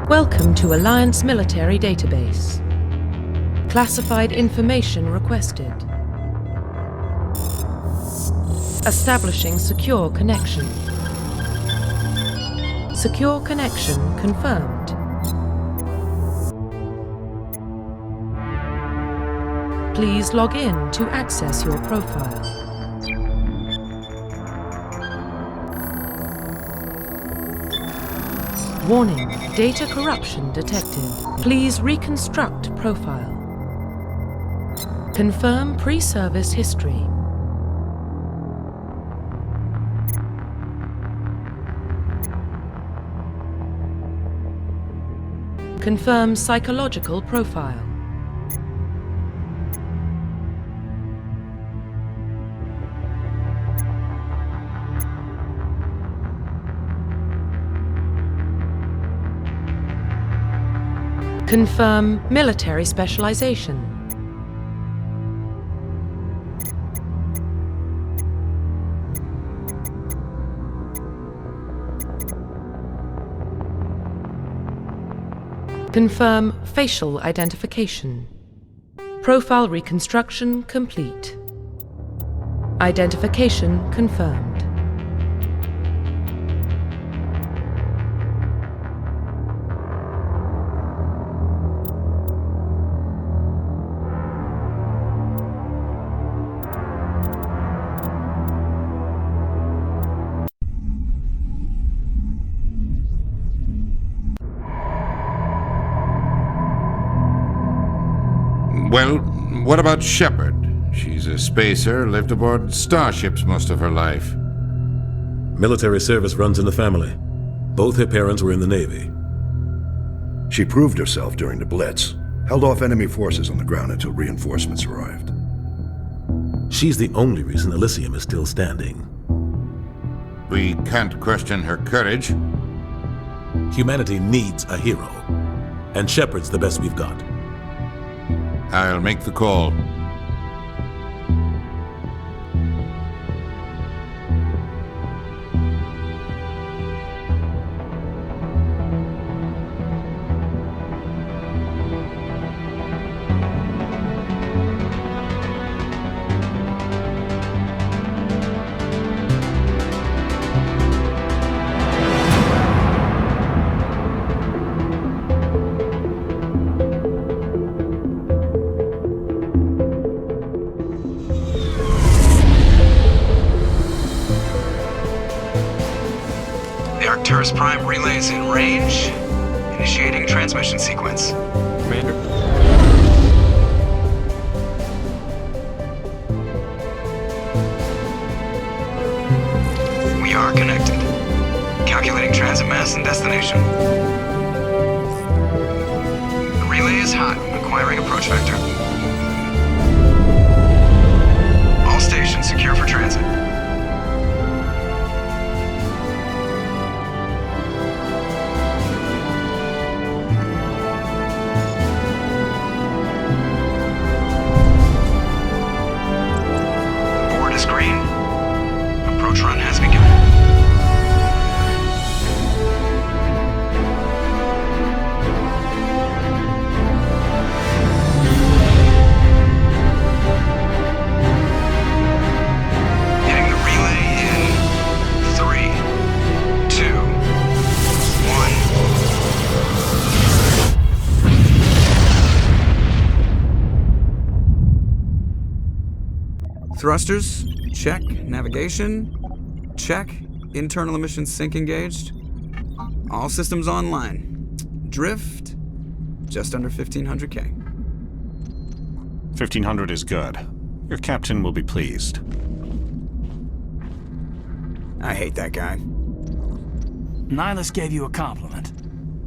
Welcome to Alliance Military Database. Classified information requested. Establishing secure connection. Secure connection confirmed. Please log in to access your profile. Warning, data corruption detected. Please reconstruct profile. Confirm pre-service history. Confirm psychological profile. Confirm military specialization. Confirm facial identification. Profile reconstruction complete. Identification confirmed. Well, what about Shepard? She's a spacer, lived aboard starships most of her life. Military service runs in the family. Both her parents were in the Navy. She proved herself during the Blitz, held off enemy forces on the ground until reinforcements arrived. She's the only reason Elysium is still standing. We can't question her courage. Humanity needs a hero, and Shepard's the best we've got. I'll make the call. Arcturus Prime relays in range. Initiating transmission sequence. Commander. We are connected. Calculating transit mass and destination. The relay is hot. Acquiring approach vector. All stations secure for transit. Approach run has begun. Hitting the relay in 3, 2, 1. Thrusters, check. Navigation, check. Internal emissions sync engaged. All systems online. Drift, just under 1,500K. 1,500 is good. Your captain will be pleased. I hate that guy. Nihilus gave you a compliment.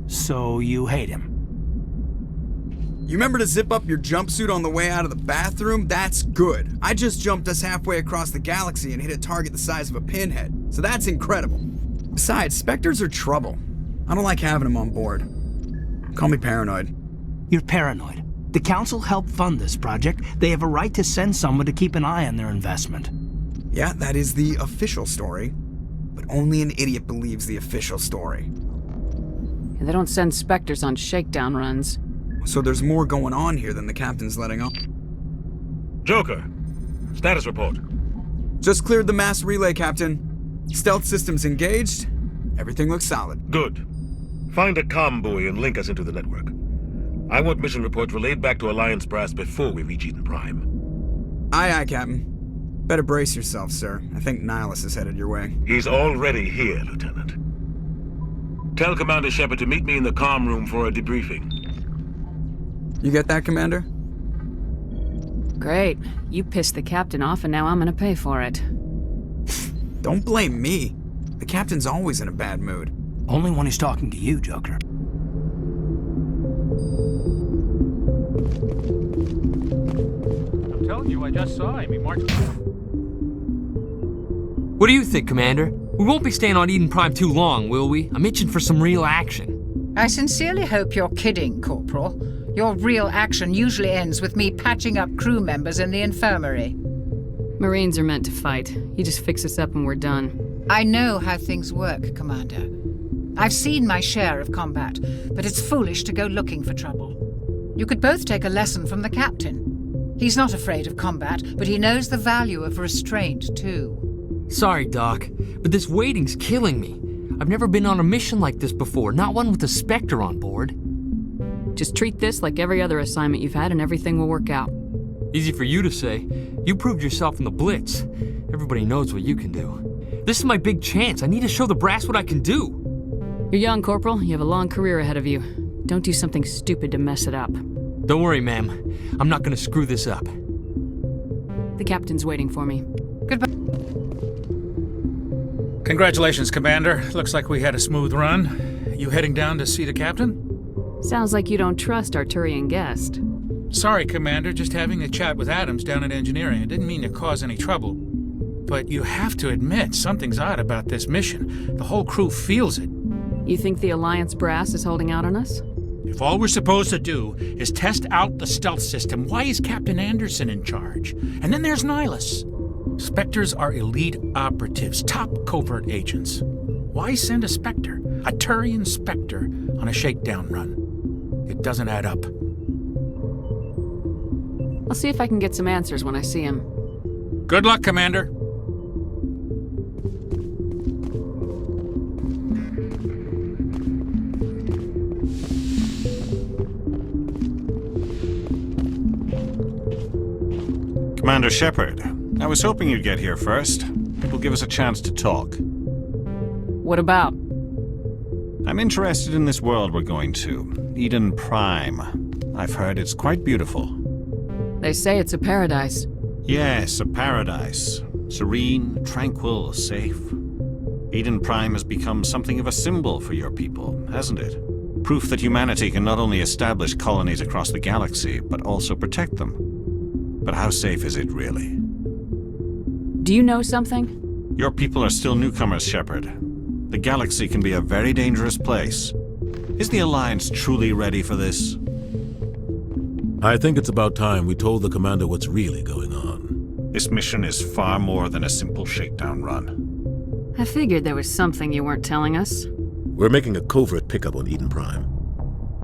So you hate him. You remember to zip up your jumpsuit on the way out of the bathroom? That's good. I just jumped us halfway across the galaxy and hit a target the size of a pinhead. So that's incredible. Besides, Spectres are trouble. I don't like having them on board. Call me paranoid. You're paranoid. The Council helped fund this project. They have a right to send someone to keep an eye on their investment. Yeah, that is the official story. But only an idiot believes the official story. They don't send Spectres on shakedown runs. So there's more going on here than the captain's letting on. Joker, status report. Just cleared the mass relay, Captain. Stealth systems engaged. Everything looks solid. Good. Find a comm buoy and link us into the network. I want mission reports relayed back to Alliance Brass before we reach Eden Prime. Aye, aye, Captain. Better brace yourself, sir. I think Nihilus is headed your way. He's already here, Lieutenant. Tell Commander Shepard to meet me in the comm room for a debriefing. You get that, Commander? Great. You pissed the captain off and now I'm gonna pay for it. Don't blame me. The captain's always in a bad mood. Only when he's talking to you, Joker. I'm telling you, I just saw him. He marched. What do you think, Commander? We won't be staying on Eden Prime too long, will we? I'm itching for some real action. I sincerely hope you're kidding, Corporal. Your real action usually ends with me patching up crew members in the infirmary. Marines are meant to fight. You just fix us up and we're done. I know how things work, Commander. I've seen my share of combat, but it's foolish to go looking for trouble. You could both take a lesson from the captain. He's not afraid of combat, but he knows the value of restraint, too. Sorry, Doc, but this waiting's killing me. I've never been on a mission like this before, not one with a Spectre on board. Just treat this like every other assignment you've had and everything will work out. Easy for you to say. You proved yourself in the Blitz. Everybody knows what you can do. This is my big chance. I need to show the brass what I can do. You're young, Corporal. You have a long career ahead of you. Don't do something stupid to mess it up. Don't worry, ma'am. I'm not gonna screw this up. The captain's waiting for me. Goodbye. Congratulations, Commander. Looks like we had a smooth run. You heading down to see the captain? Sounds like you don't trust our Turian guest. Sorry, Commander. Just having a chat with Adams down at engineering. I didn't mean to cause any trouble. But you have to admit, something's odd about this mission. The whole crew feels it. You think the Alliance brass is holding out on us? If all we're supposed to do is test out the stealth system, why is Captain Anderson in charge? And then there's Nihilus. Spectres are elite operatives, top covert agents. Why send a Spectre, a Turian Spectre, on a shakedown run? It doesn't add up. I'll see if I can get some answers when I see him. Good luck, Commander. Commander Shepard, I was hoping you'd get here first. It will give us a chance to talk. What about? I'm interested in this world we're going to, Eden Prime. I've heard it's quite beautiful. They say it's a paradise. Yes, a paradise. Serene, tranquil, safe. Eden Prime has become something of a symbol for your people, hasn't it? Proof that humanity can not only establish colonies across the galaxy, but also protect them. But how safe is it really? Do you know something? Your people are still newcomers, Shepard. The galaxy can be a very dangerous place. Is the Alliance truly ready for this? I think it's about time we told the commander what's really going on. This mission is far more than a simple shakedown run. I figured there was something you weren't telling us. We're making a covert pickup on Eden Prime.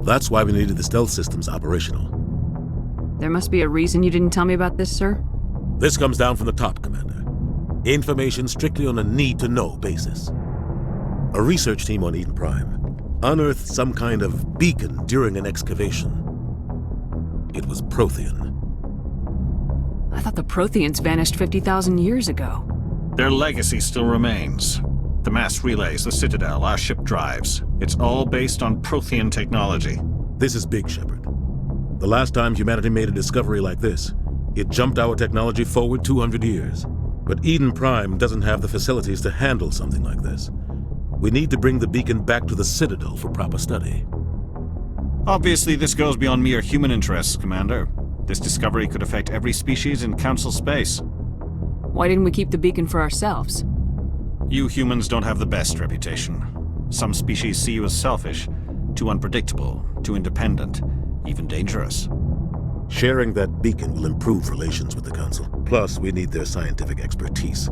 That's why we needed the stealth systems operational. There must be a reason you didn't tell me about this, sir? This comes down from the top, Commander. Information strictly on a need-to-know basis. A research team on Eden Prime unearthed some kind of beacon during an excavation. It was Prothean. I thought the Protheans vanished 50,000 years ago. Their legacy still remains. The mass relays, the Citadel, our ship drives. It's all based on Prothean technology. This is big, Shepard. The last time humanity made a discovery like this, it jumped our technology forward 200 years. But Eden Prime doesn't have the facilities to handle something like this. We need to bring the beacon back to the Citadel for proper study. Obviously, this goes beyond mere human interests, Commander. This discovery could affect every species in Council space. Why didn't we keep the beacon for ourselves? You humans don't have the best reputation. Some species see you as selfish, too unpredictable, too independent, even dangerous. Sharing that beacon will improve relations with the Council. Plus, we need their scientific expertise.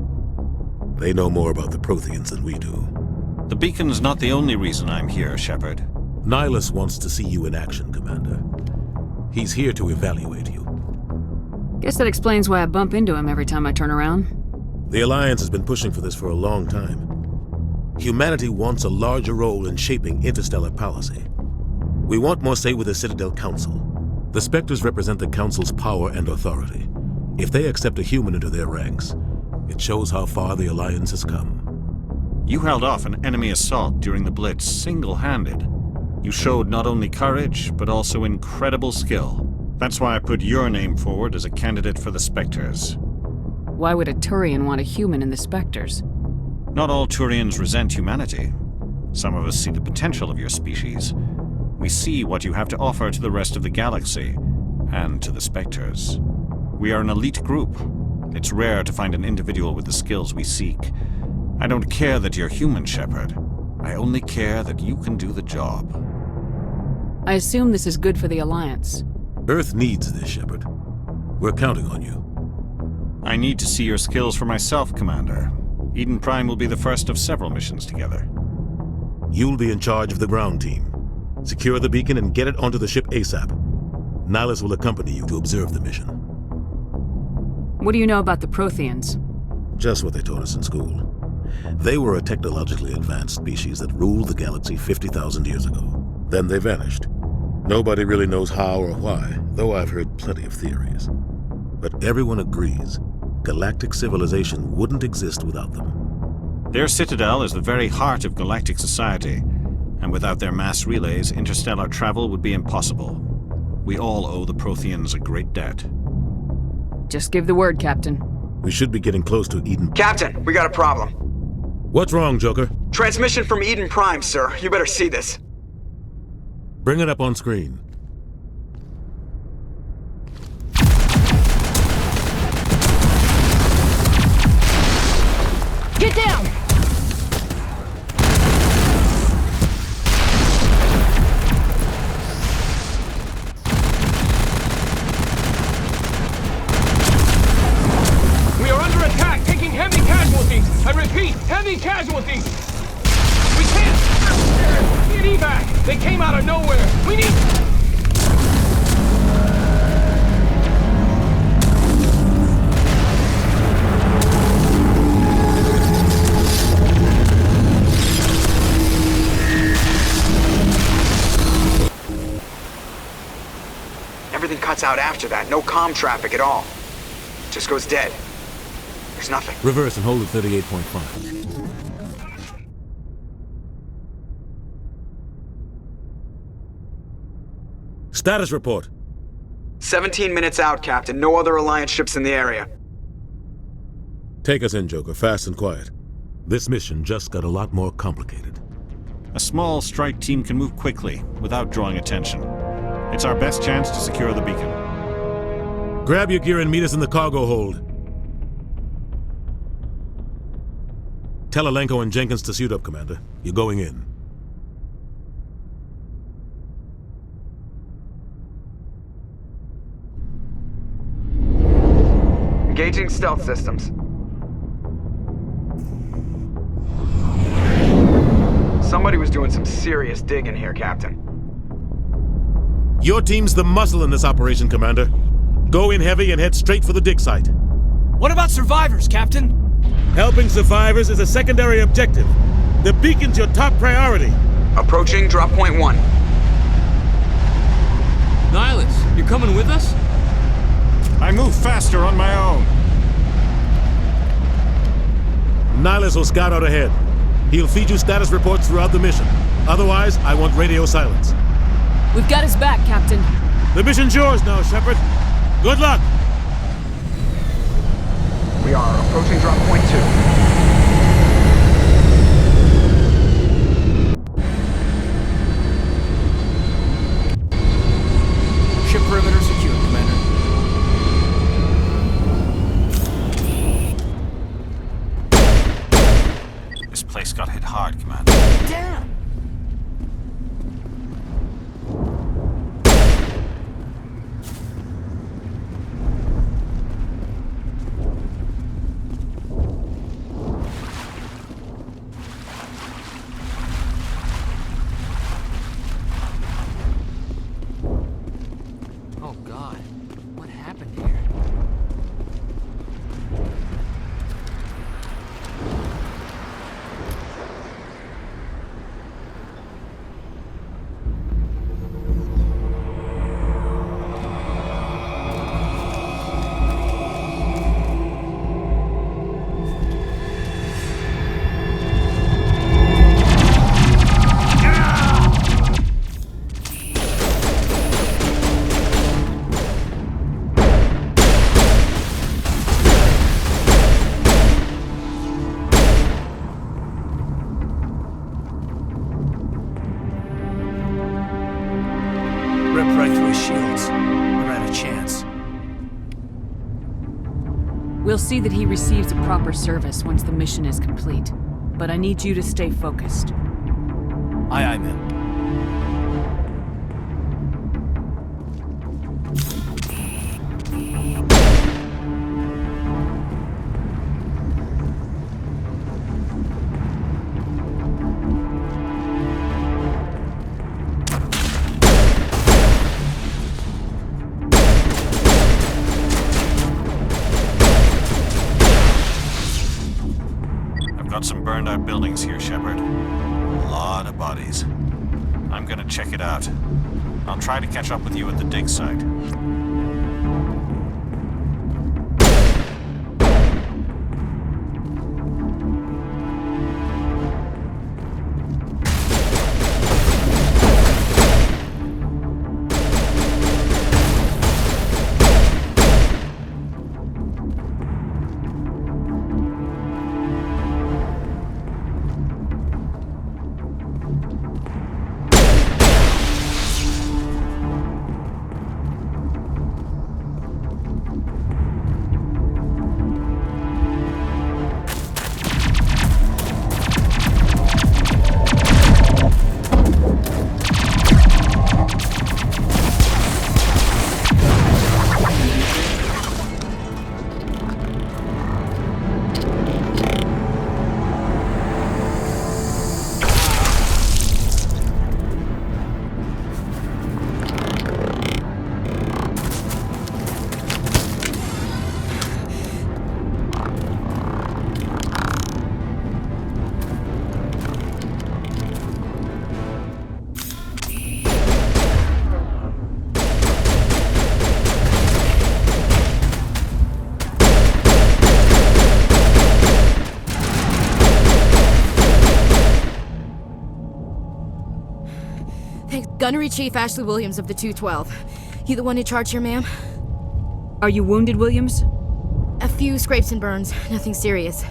They know more about the Protheans than we do. The beacon's not the only reason I'm here, Shepard. Nihilus wants to see you in action, Commander. He's here to evaluate you. Guess that explains why I bump into him every time I turn around. The Alliance has been pushing for this for a long time. Humanity wants a larger role in shaping interstellar policy. We want more say with the Citadel Council. The Spectres represent the Council's power and authority. If they accept a human into their ranks, it shows how far the Alliance has come. You held off an enemy assault during the Blitz single-handed. You showed not only courage, but also incredible skill. That's why I put your name forward as a candidate for the Spectres. Why would a Turian want a human in the Spectres? Not all Turians resent humanity. Some of us see the potential of your species. We see what you have to offer to the rest of the galaxy, and to the Spectres. We are an elite group. It's rare to find an individual with the skills we seek. I don't care that you're human, Shepard. I only care that you can do the job. I assume this is good for the Alliance. Earth needs this, Shepard. We're counting on you. I need to see your skills for myself, Commander. Eden Prime will be the first of several missions together. You'll be in charge of the ground team. Secure the beacon and get it onto the ship ASAP. Nihilus will accompany you to observe the mission. What do you know about the Protheans? Just what they taught us in school. They were a technologically advanced species that ruled the galaxy 50,000 years ago. Then they vanished. Nobody really knows how or why, though I've heard plenty of theories. But everyone agrees, galactic civilization wouldn't exist without them. Their citadel is the very heart of galactic society, and without their mass relays, interstellar travel would be impossible. We all owe the Protheans a great debt. Just give the word, Captain. We should be getting close to Eden. Captain, we got a problem. What's wrong, Joker? Transmission from Eden Prime, sir. You better see this. Bring it up on screen. Get down! We are under attack, taking heavy casualties. I repeat, heavy casualties. We can't get evac. They came out of nowhere. We need... Everything cuts out after that. No comm traffic at all. Just goes dead. There's nothing. Reverse and hold at 38.5. Status report. 17 minutes out, Captain. No other Alliance ships in the area. Take us in, Joker, fast and quiet. This mission just got a lot more complicated. A small strike team can move quickly, without drawing attention. It's our best chance to secure the beacon. Grab your gear and meet us in the cargo hold. Tell Alenko and Jenkins to suit up, Commander. You're going in. Engaging stealth systems. Somebody was doing some serious digging here, Captain. Your team's the muscle in this operation, Commander. Go in heavy and head straight for the dig site. What about survivors, Captain? Helping survivors is a secondary objective. The beacon's your top priority. Approaching drop point 1. Nihilus, you're coming with us? I move faster on my own. Nihilus will scout out ahead. He'll feed you status reports throughout the mission. Otherwise, I want radio silence. We've got his back, Captain. The mission's yours now, Shepard. Good luck! We are approaching drop point 2. Ship perimeter secure, Commander. This place got hit hard, Commander. Damn! see that he receives a proper service once the mission is complete. But I need you to stay focused. Aye, aye, ma'am. Got some burned out buildings here, Shepard. A lot of bodies. I'm gonna check it out. I'll try to catch up with you at the dig site. Gunnery Chief Ashley Williams of the 212. You the one in charge here, ma'am? Are you wounded, Williams? A few scrapes and burns, nothing serious.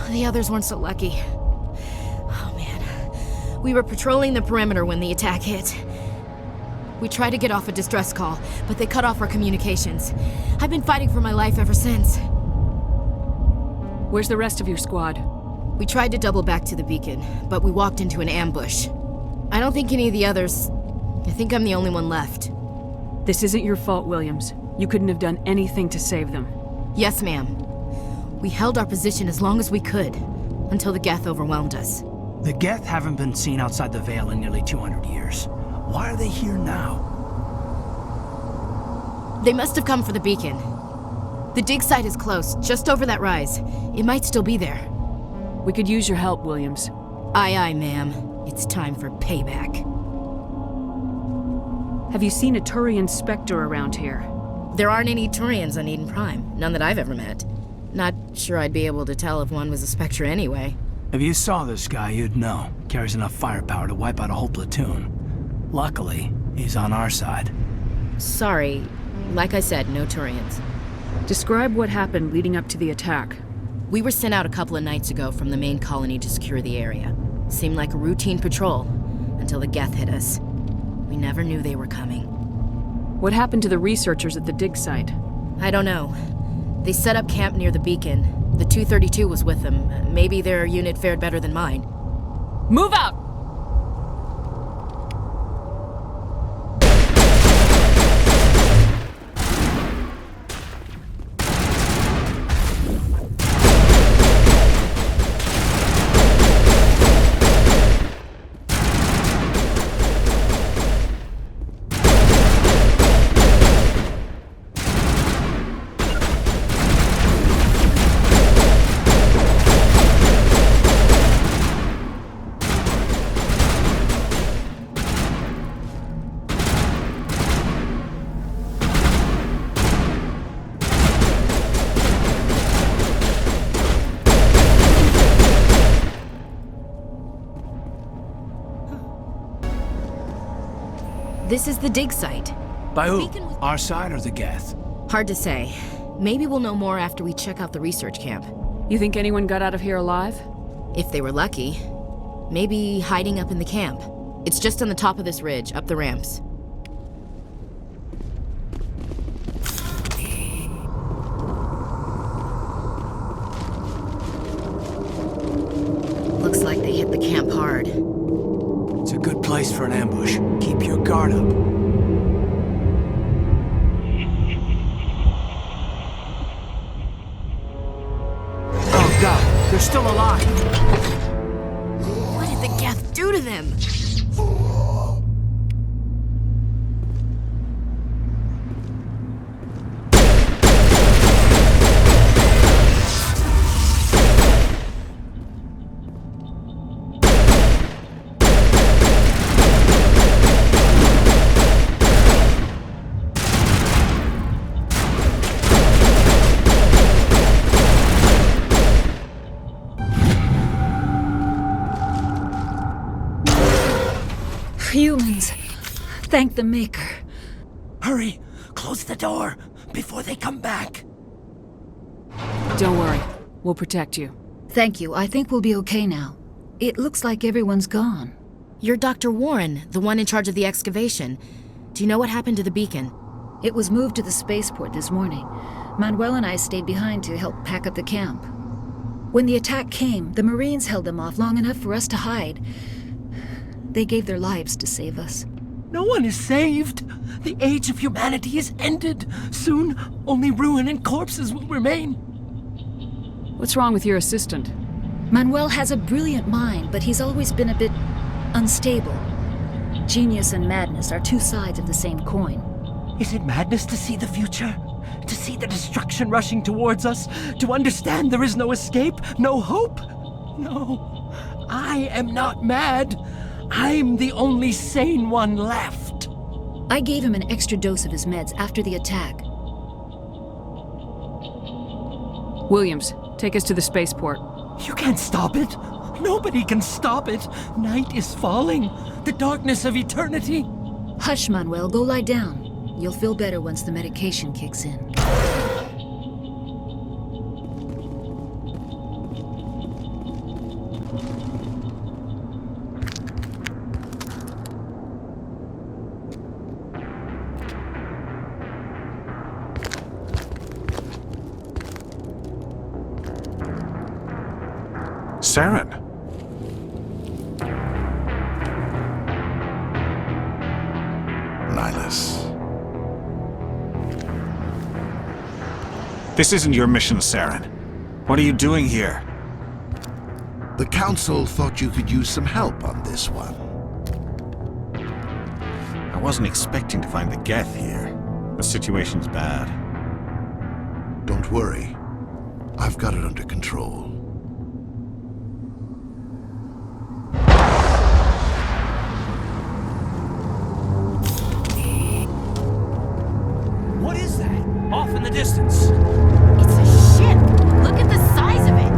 The others weren't so lucky. Oh man. We were patrolling the perimeter when the attack hit. We tried to get off a distress call, but they cut off our communications. I've been fighting for my life ever since. Where's the rest of your squad? We tried to double back to the beacon, but we walked into an ambush. I don't think any of the others... I think I'm the only one left. This isn't your fault, Williams. You couldn't have done anything to save them. Yes, ma'am. We held our position as long as we could, until the Geth overwhelmed us. The Geth haven't been seen outside the Veil in nearly 200 years. Why are they here now? They must have come for the beacon. The dig site is close, just over that rise. It might still be there. We could use your help, Williams. Aye, aye, ma'am. It's time for payback. Have you seen a Turian Spectre around here? There aren't any Turians on Eden Prime. None that I've ever met. Not sure I'd be able to tell if one was a Spectre anyway. If you saw this guy, you'd know. Carries enough firepower to wipe out a whole platoon. Luckily, he's on our side. Sorry. Like I said, no Turians. Describe what happened leading up to the attack. We were sent out a couple of nights ago from the main colony to secure the area. Seemed like a routine patrol, until the Geth hit us. We never knew they were coming. What happened to the researchers at the dig site? I don't know. They set up camp near the beacon. The 232 was with them. Maybe their unit fared better than mine. Move out! This is the dig site. By who? Our side or the Geth? Hard to say. Maybe we'll know more after we check out the research camp. You think anyone got out of here alive? If they were lucky. Maybe hiding up in the camp. It's just on the top of this ridge, up the ramps. hit the camp hard. It's a good place for an ambush. Keep your guard up. Oh God, they're still alive. What did the Geth do to them? Humans. Thank the Maker. Hurry! Close the door before they come back. Don't worry. We'll protect you. Thank you. I think we'll be okay now. It looks like everyone's gone. You're Dr. Warren, the one in charge of the excavation. Do you know what happened to the beacon? It was moved to the spaceport this morning. Manuel and I stayed behind to help pack up the camp. When the attack came, the Marines held them off long enough for us to hide. They gave their lives to save us. No one is saved. The age of humanity is ended. Soon, only ruin and corpses will remain. What's wrong with your assistant? Manuel has a brilliant mind, but he's always been a bit unstable. Genius and madness are two sides of the same coin. Is it madness to see the future? To see the destruction rushing towards us? To understand there is no escape? No hope? No. I am not mad. I'm the only sane one left. I gave him an extra dose of his meds after the attack. Williams, take us to the spaceport. You can't stop it. Nobody can stop it. Night is falling. The darkness of eternity. Hush, Manuel. Go lie down. You'll feel better once the medication kicks in. Saren. Nihilus. This isn't your mission, Saren. What are you doing here? The Council thought you could use some help on this one. I wasn't expecting to find the Geth here. The situation's bad. Don't worry. I've got it under control. What is that? Off in the distance. It's a ship! Look at the size of it!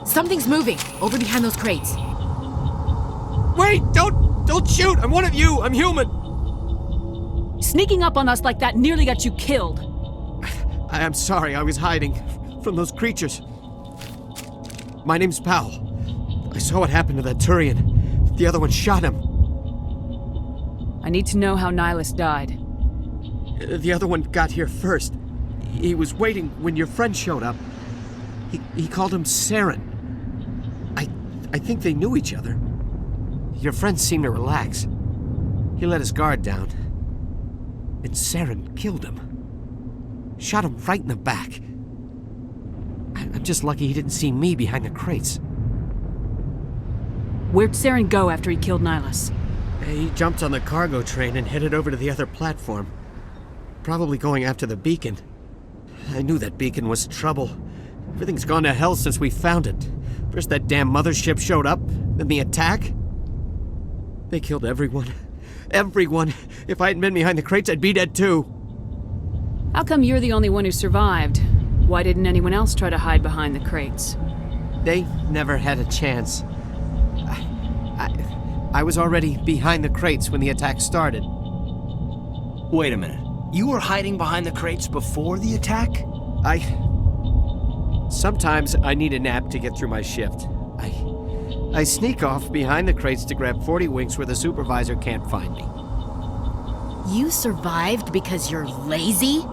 Something's moving over behind those crates. Wait! Don't shoot! I'm one of you! I'm human! Sneaking up on us like that nearly got you killed. I'm sorry, I was hiding from those creatures. My name's Powell. I saw what happened to that Turian. The other one shot him. I need to know how Nihilus died. The other one got here first. He was waiting when your friend showed up. He called him Saren. I think they knew each other. Your friend seemed to relax. He let his guard down. And Saren killed him. Shot him right in the back. I'm just lucky he didn't see me behind the crates. Where'd Saren go after he killed Nihilus? He jumped on the cargo train and headed over to the other platform. Probably going after the beacon. I knew that beacon was trouble. Everything's gone to hell since we found it. First that damn mothership showed up, then the attack. They killed everyone. Everyone. If I hadn't been behind the crates, I'd be dead too. How come you're the only one who survived? Why didn't anyone else try to hide behind the crates? They never had a chance. I was already behind the crates when the attack started. Wait a minute. You were hiding behind the crates before the attack? Sometimes I need a nap to get through my shift. I sneak off behind the crates to grab 40 winks where the supervisor can't find me. You survived because you're lazy?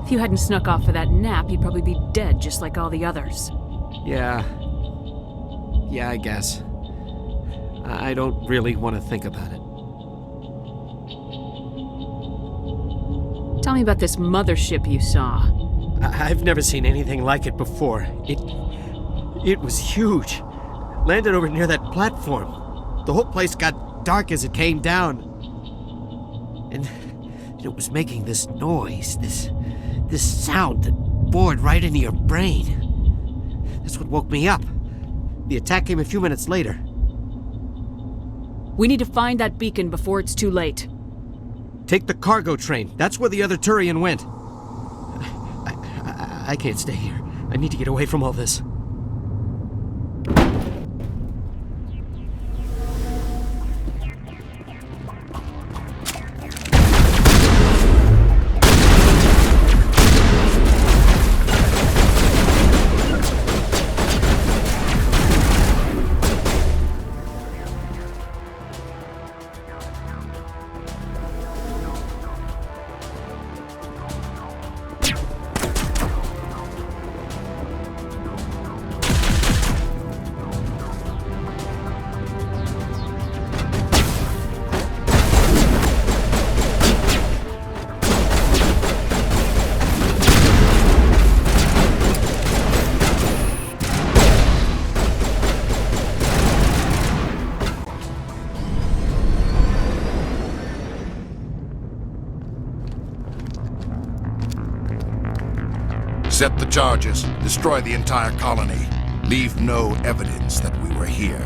If you hadn't snuck off for that nap, you'd probably be dead just like all the others. Yeah, I guess. I don't really want to think about it. Tell me about this mothership you saw. I've never seen anything like it before. It was huge. Landed over near that platform. The whole place got dark as it came down. And it was making this noise, this sound that bored right into your brain. That's what woke me up. The attack came a few minutes later. We need to find that beacon before it's too late. Take the cargo train. That's where the other Turian went. I can't stay here. I need to get away from all this. Set the charges, destroy the entire colony. Leave no evidence that we were here.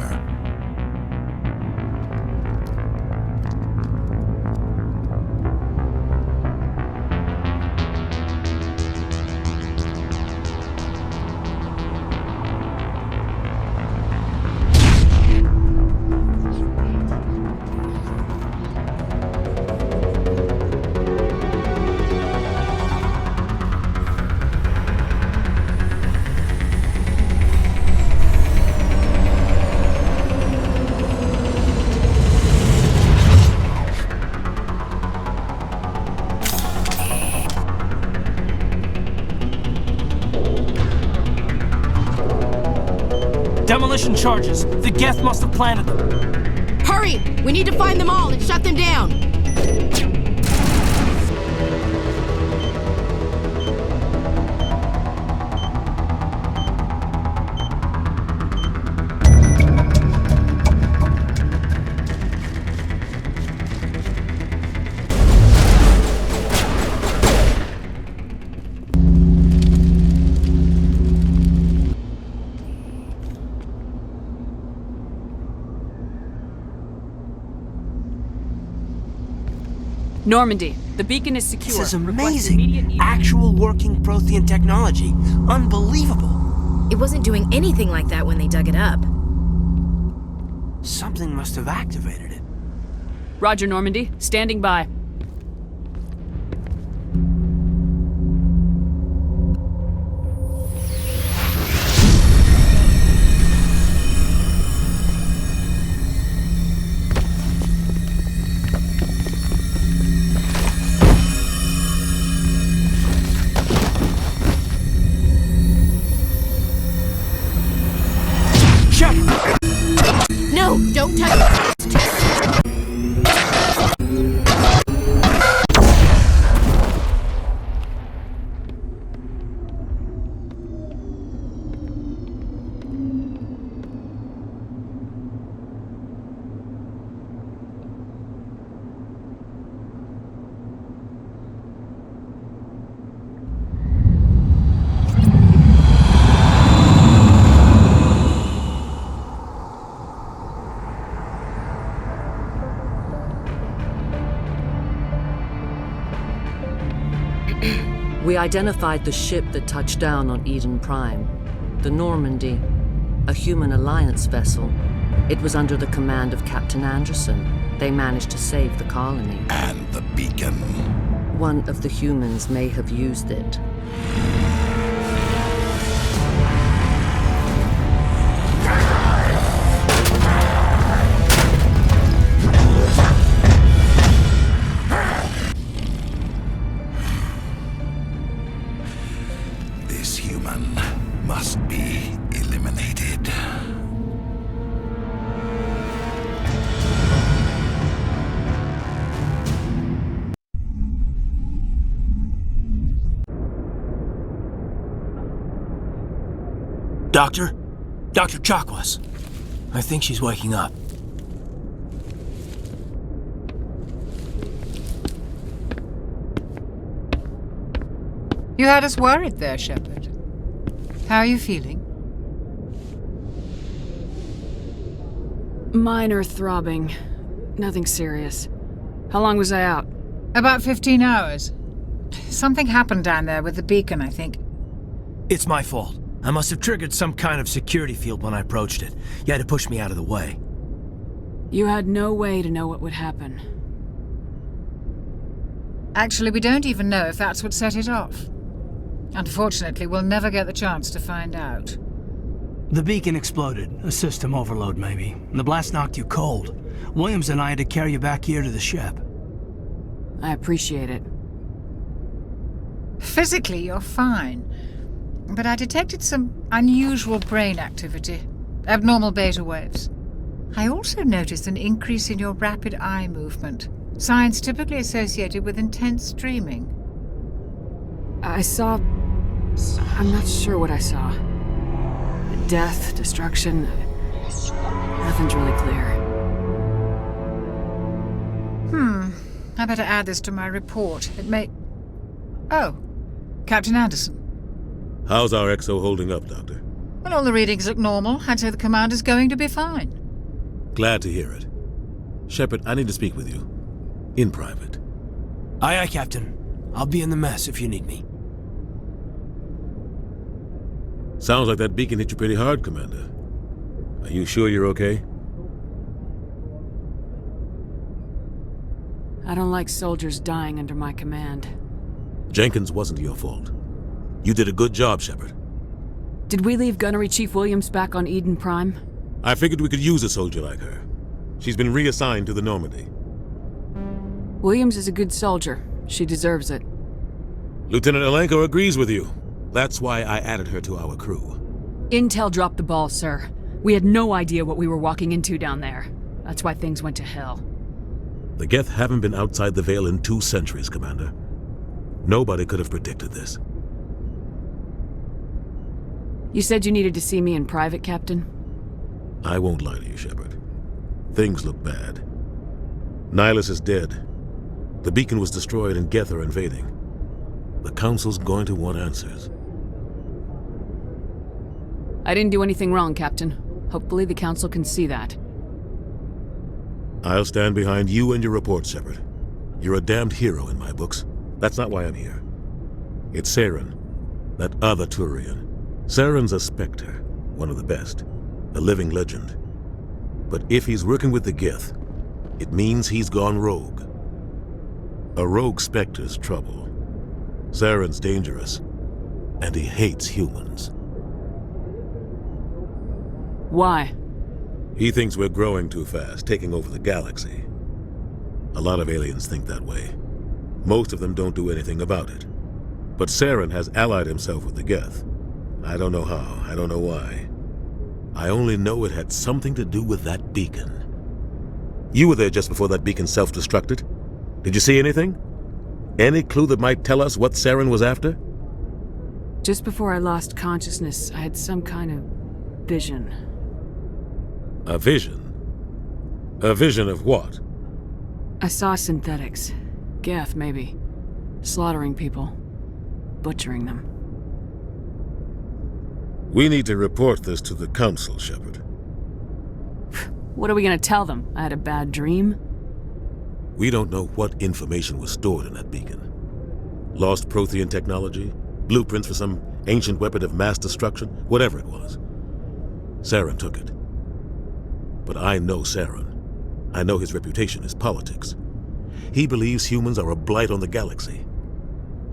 Demolition charges. The Geth must have planted them. Hurry! We need to find them all and shut them down! Normandy, the beacon is secure. This is amazing. Actual working Prothean technology. Unbelievable. It wasn't doing anything like that when they dug it up. Something must have activated it. Roger, Normandy. Standing by. No, don't touch it. We identified the ship that touched down on Eden Prime. The Normandy. A human alliance vessel. It was under the command of Captain Anderson. They managed to save the colony. And the beacon. One of the humans may have used it. This human must be eliminated. Doctor? Dr. Chakwas. I think she's waking up. You had us worried there, Shepard. How are you feeling? Minor throbbing. Nothing serious. How long was I out? About 15 hours. Something happened down there with the beacon, I think. It's my fault. I must have triggered some kind of security field when I approached it. You had to push me out of the way. You had no way to know what would happen. Actually, we don't even know if that's what set it off. Unfortunately, we'll never get the chance to find out. The beacon exploded. A system overload, maybe. The blast knocked you cold. Williams and I had to carry you back here to the ship. I appreciate it. Physically, you're fine. But I detected some unusual brain activity. Abnormal beta waves. I also noticed an increase in your rapid eye movement. Signs typically associated with intense dreaming. I saw... I'm not sure what I saw. Death, destruction... Nothing's really clear. I better add this to my report. It may... Oh, Captain Anderson. How's our XO holding up, Doctor? Well, all the readings look normal. I'd say the commander's going to be fine. Glad to hear it. Shepard, I need to speak with you. In private. Aye, aye, Captain. I'll be in the mess if you need me. Sounds like that beacon hit you pretty hard, Commander. Are you sure you're okay? I don't like soldiers dying under my command. Jenkins wasn't your fault. You did a good job, Shepard. Did we leave Gunnery Chief Williams back on Eden Prime? I figured we could use a soldier like her. She's been reassigned to the Normandy. Williams is a good soldier. She deserves it. Lieutenant Alenko agrees with you. That's why I added her to our crew. Intel dropped the ball, sir. We had no idea what we were walking into down there. That's why things went to hell. The Geth haven't been outside the Veil in 2 centuries, Commander. Nobody could have predicted this. You said you needed to see me in private, Captain? I won't lie to you, Shepard. Things look bad. Nihilus is dead. The beacon was destroyed and Geth are invading. The Council's going to want answers. I didn't do anything wrong, Captain. Hopefully the Council can see that. I'll stand behind you and your report, Shepard. You're a damned hero in my books. That's not why I'm here. It's Saren, that other Turian. Saren's a Spectre, one of the best, a living legend. But if he's working with the Geth, it means he's gone rogue. A rogue Spectre's trouble. Saren's dangerous, and he hates humans. Why? He thinks we're growing too fast, taking over the galaxy. A lot of aliens think that way. Most of them don't do anything about it. But Saren has allied himself with the Geth. I don't know how, I don't know why. I only know it had something to do with that beacon. You were there just before that beacon self-destructed. Did you see anything? Any clue that might tell us what Saren was after? Just before I lost consciousness, I had some kind of vision. A vision? A vision of what? I saw synthetics. Geth, maybe. Slaughtering people. Butchering them. We need to report this to the Council, Shepard. What are we gonna tell them? I had a bad dream? We don't know what information was stored in that beacon. Lost Prothean technology, blueprints for some ancient weapon of mass destruction, whatever it was. Saren took it. But I know Saren. I know his reputation is politics. He believes humans are a blight on the galaxy.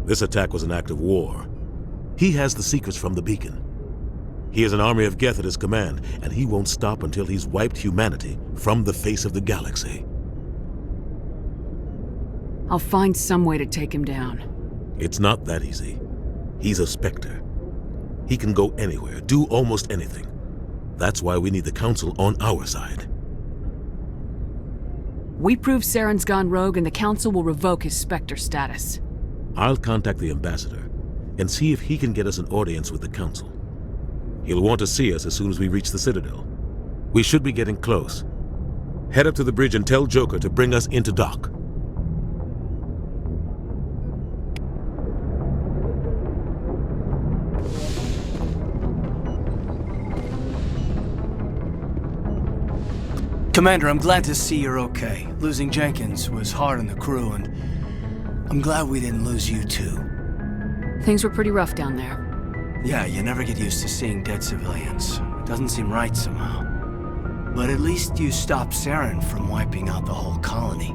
This attack was an act of war. He has the secrets from the beacon. He has an army of Geth at his command, and he won't stop until he's wiped humanity from the face of the galaxy. I'll find some way to take him down. It's not that easy. He's a Spectre. He can go anywhere, do almost anything. That's why we need the Council on our side. We prove Saren's gone rogue and the Council will revoke his Spectre status. I'll contact the Ambassador and see if he can get us an audience with the Council. He'll want to see us as soon as we reach the Citadel. We should be getting close. Head up to the bridge and tell Joker to bring us into dock. Commander, I'm glad to see you're okay. Losing Jenkins was hard on the crew, and I'm glad we didn't lose you too. Things were pretty rough down there. Yeah, you never get used to seeing dead civilians. It doesn't seem right somehow. But at least you stopped Saren from wiping out the whole colony.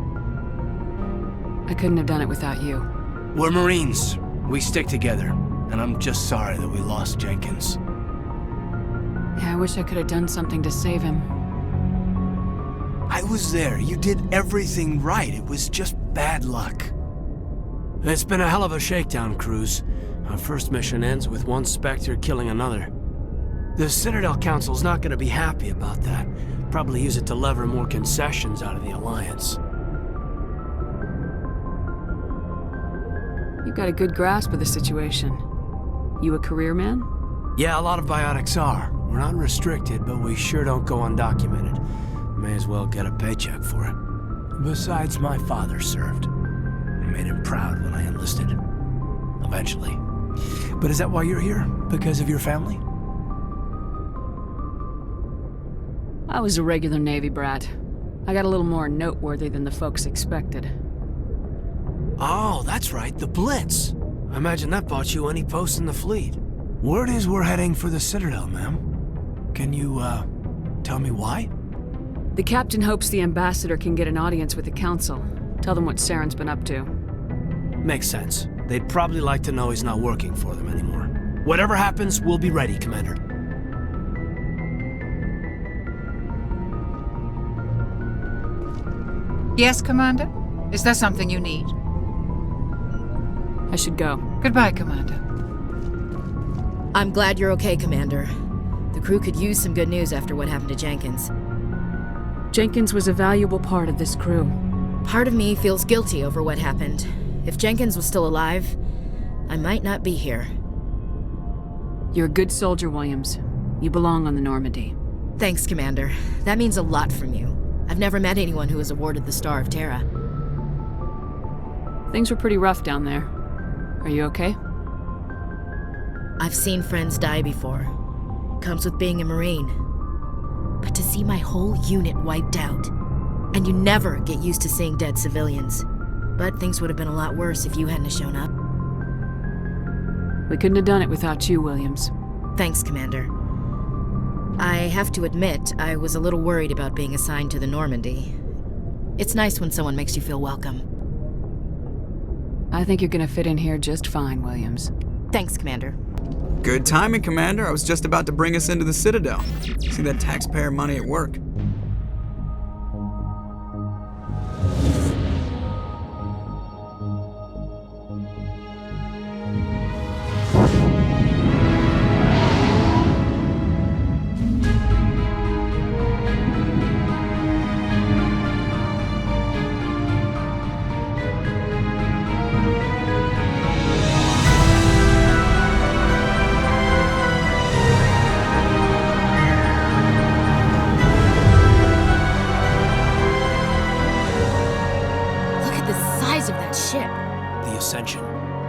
I couldn't have done it without you. We're Marines. We stick together. And I'm just sorry that we lost Jenkins. Yeah, I wish I could have done something to save him. I was there. You did everything right. It was just bad luck. It's been a hell of a shakedown, Cruz. Our first mission ends with one Spectre killing another. The Citadel Council's not going to be happy about that. Probably use it to lever more concessions out of the Alliance. You've got a good grasp of the situation. You a career man? Yeah, a lot of biotics are. We're not restricted, but we sure don't go undocumented. May as well get a paycheck for it. Besides, my father served. I made him proud when I enlisted. Eventually. But is that why you're here? Because of your family? I was a regular Navy brat. I got a little more noteworthy than the folks expected. Oh, that's right, the Blitz. I imagine that bought you any post in the fleet. Word is we're heading for the Citadel, ma'am. Can you, tell me why? The captain hopes the Ambassador can get an audience with the Council. Tell them what Saren's been up to. Makes sense. They'd probably like to know he's not working for them anymore. Whatever happens, we'll be ready, Commander. Yes, Commander? Is there something you need? I should go. Goodbye, Commander. I'm glad you're okay, Commander. The crew could use some good news after what happened to Jenkins. Jenkins was a valuable part of this crew. Part of me feels guilty over what happened. If Jenkins was still alive, I might not be here. You're a good soldier, Williams. You belong on the Normandy. Thanks, Commander. That means a lot from you. I've never met anyone who was awarded the Star of Terra. Things were pretty rough down there. Are you okay? I've seen friends die before. Comes with being a Marine. But to see my whole unit wiped out, and you never get used to seeing dead civilians. But things would have been a lot worse if you hadn't shown up. We couldn't have done it without you, Williams. Thanks, Commander. I have to admit, I was a little worried about being assigned to the Normandy. It's nice when someone makes you feel welcome. I think you're gonna fit in here just fine, Williams. Thanks, Commander. Good timing, Commander. I was just about to bring us into the Citadel. See that taxpayer money at work.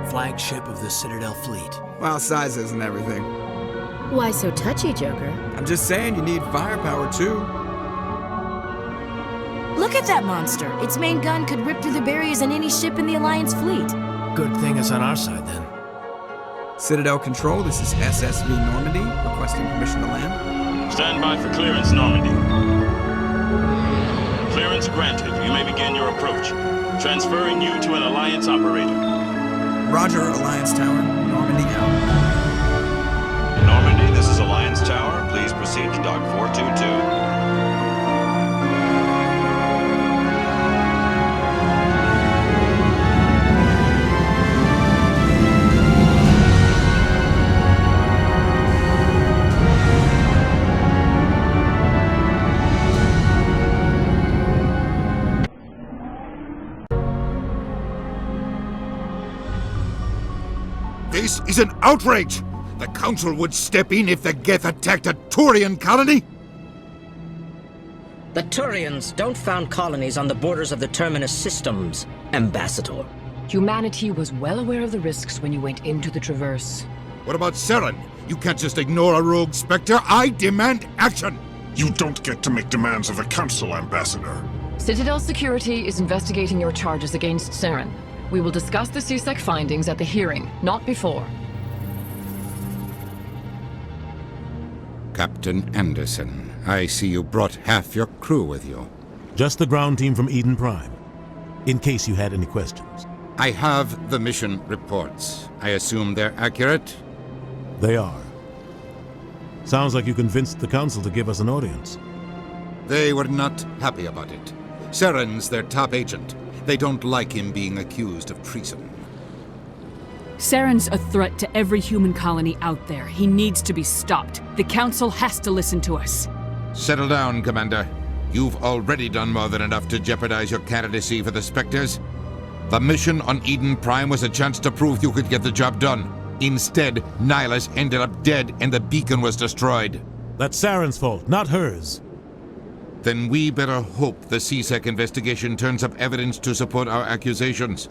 Flagship of the Citadel fleet. Well, size isn't everything. Why so touchy, Joker? I'm just saying you need firepower, too. Look at that monster! Its main gun could rip through the barriers in any ship in the Alliance fleet. Good thing it's on our side, then. Citadel Control, this is SSV Normandy, requesting permission to land. Stand by for clearance, Normandy. Clearance granted. You may begin your approach. Transferring you to an Alliance operator. Roger, Alliance Tower. Normandy out. Normandy, this is Alliance Tower. Please proceed to Dock 422. This is an outrage! The Council would step in if the Geth attacked a Turian colony? The Turians don't found colonies on the borders of the Terminus systems, Ambassador. Humanity was well aware of the risks when you went into the Traverse. What about Saren? You can't just ignore a rogue Spectre. I demand action! You don't get to make demands of the Council, Ambassador. Citadel Security is investigating your charges against Saren. We will discuss the CSEC findings at the hearing, not before. Captain Anderson, I see you brought half your crew with you. Just the ground team from Eden Prime, in case you had any questions. I have the mission reports. I assume they're accurate? They are. Sounds like you convinced the Council to give us an audience. They were not happy about it. Saren's their top agent. They don't like him being accused of treason. Saren's a threat to every human colony out there. He needs to be stopped. The Council has to listen to us. Settle down, Commander. You've already done more than enough to jeopardize your candidacy for the Spectres. The mission on Eden Prime was a chance to prove you could get the job done. Instead, Nihilus ended up dead and the beacon was destroyed. That's Saren's fault, not hers. Then we better hope the CSEC investigation turns up evidence to support our accusations.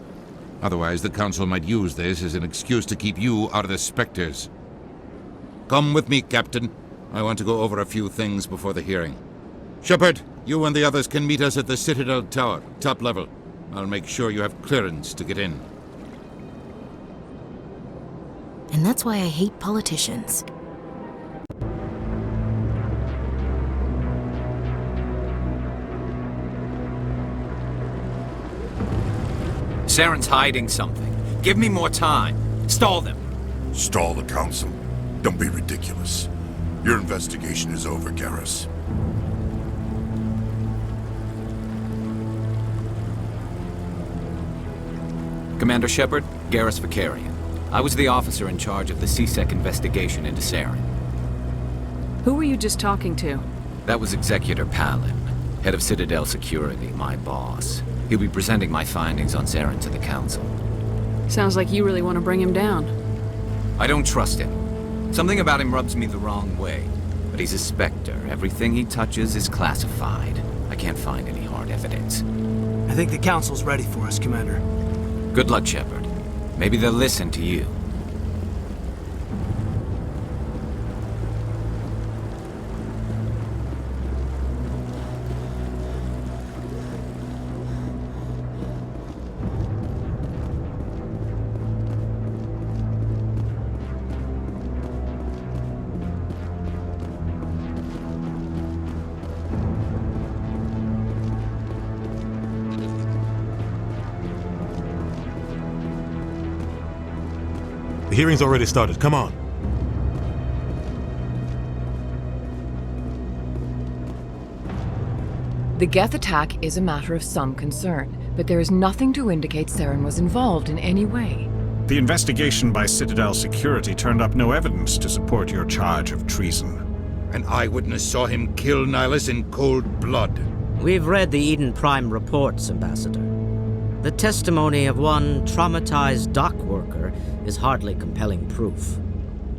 Otherwise, the Council might use this as an excuse to keep you out of the Spectres. Come with me, Captain. I want to go over a few things before the hearing. Shepard, you and the others can meet us at the Citadel Tower, top level. I'll make sure you have clearance to get in. And that's why I hate politicians. Saren's hiding something. Give me more time. Stall them. Stall the Council? Don't be ridiculous. Your investigation is over, Garrus. Commander Shepard, Garrus Vicarian. I was the officer in charge of the CSEC investigation into Saren. Who were you just talking to? That was Executor Palin, head of Citadel Security, my boss. He'll be presenting my findings on Saren to the Council. Sounds like you really want to bring him down. I don't trust him. Something about him rubs me the wrong way. But he's a Spectre. Everything he touches is classified. I can't find any hard evidence. I think the Council's ready for us, Commander. Good luck, Shepard. Maybe they'll listen to you. The hearing's already started. Come on. The Geth attack is a matter of some concern, but there is nothing to indicate Saren was involved in any way. The investigation by Citadel Security turned up no evidence to support your charge of treason. An eyewitness saw him kill Nihilus in cold blood. We've read the Eden Prime reports, Ambassador. The testimony of one traumatized dock worker is hardly compelling proof.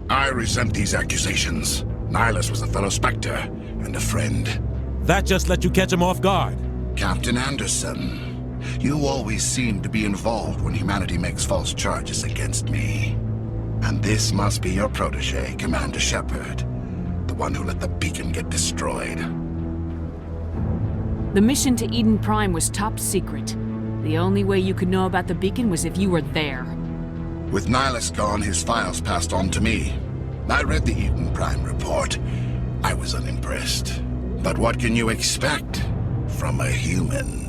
I resent these accusations. Nihilus was a fellow Spectre and a friend. That just let you catch him off guard. Captain Anderson, you always seem to be involved when humanity makes false charges against me. And this must be your protege, Commander Shepard, the one who let the beacon get destroyed. The mission to Eden Prime was top secret. The only way you could know about the beacon was if you were there. With Nihilus gone, his files passed on to me. I read the Eden Prime report. I was unimpressed. But what can you expect from a human?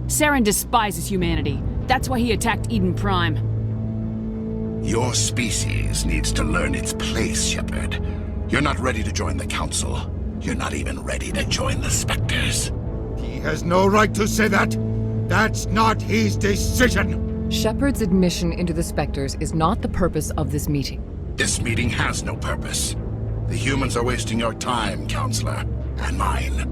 Saren despises humanity. That's why he attacked Eden Prime. Your species needs to learn its place, Shepard. You're not ready to join the Council. You're not even ready to join the Spectres. He has no right to say that. That's not his decision. Shepard's admission into the Spectres is not the purpose of this meeting. This meeting has no purpose. The humans are wasting your time, Counselor, and mine.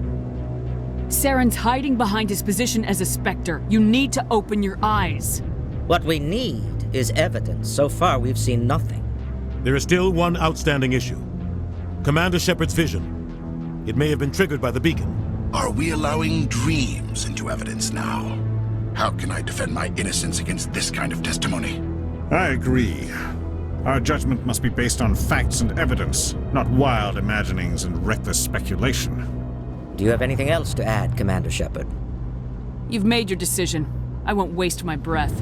Saren's hiding behind his position as a Spectre. You need to open your eyes. What we need is evidence. So far, we've seen nothing. There is still one outstanding issue. Commander Shepard's vision. It may have been triggered by the beacon. Are we allowing dreams into evidence now? How can I defend my innocence against this kind of testimony? I agree. Our judgment must be based on facts and evidence, not wild imaginings and reckless speculation. Do you have anything else to add, Commander Shepard? You've made your decision. I won't waste my breath.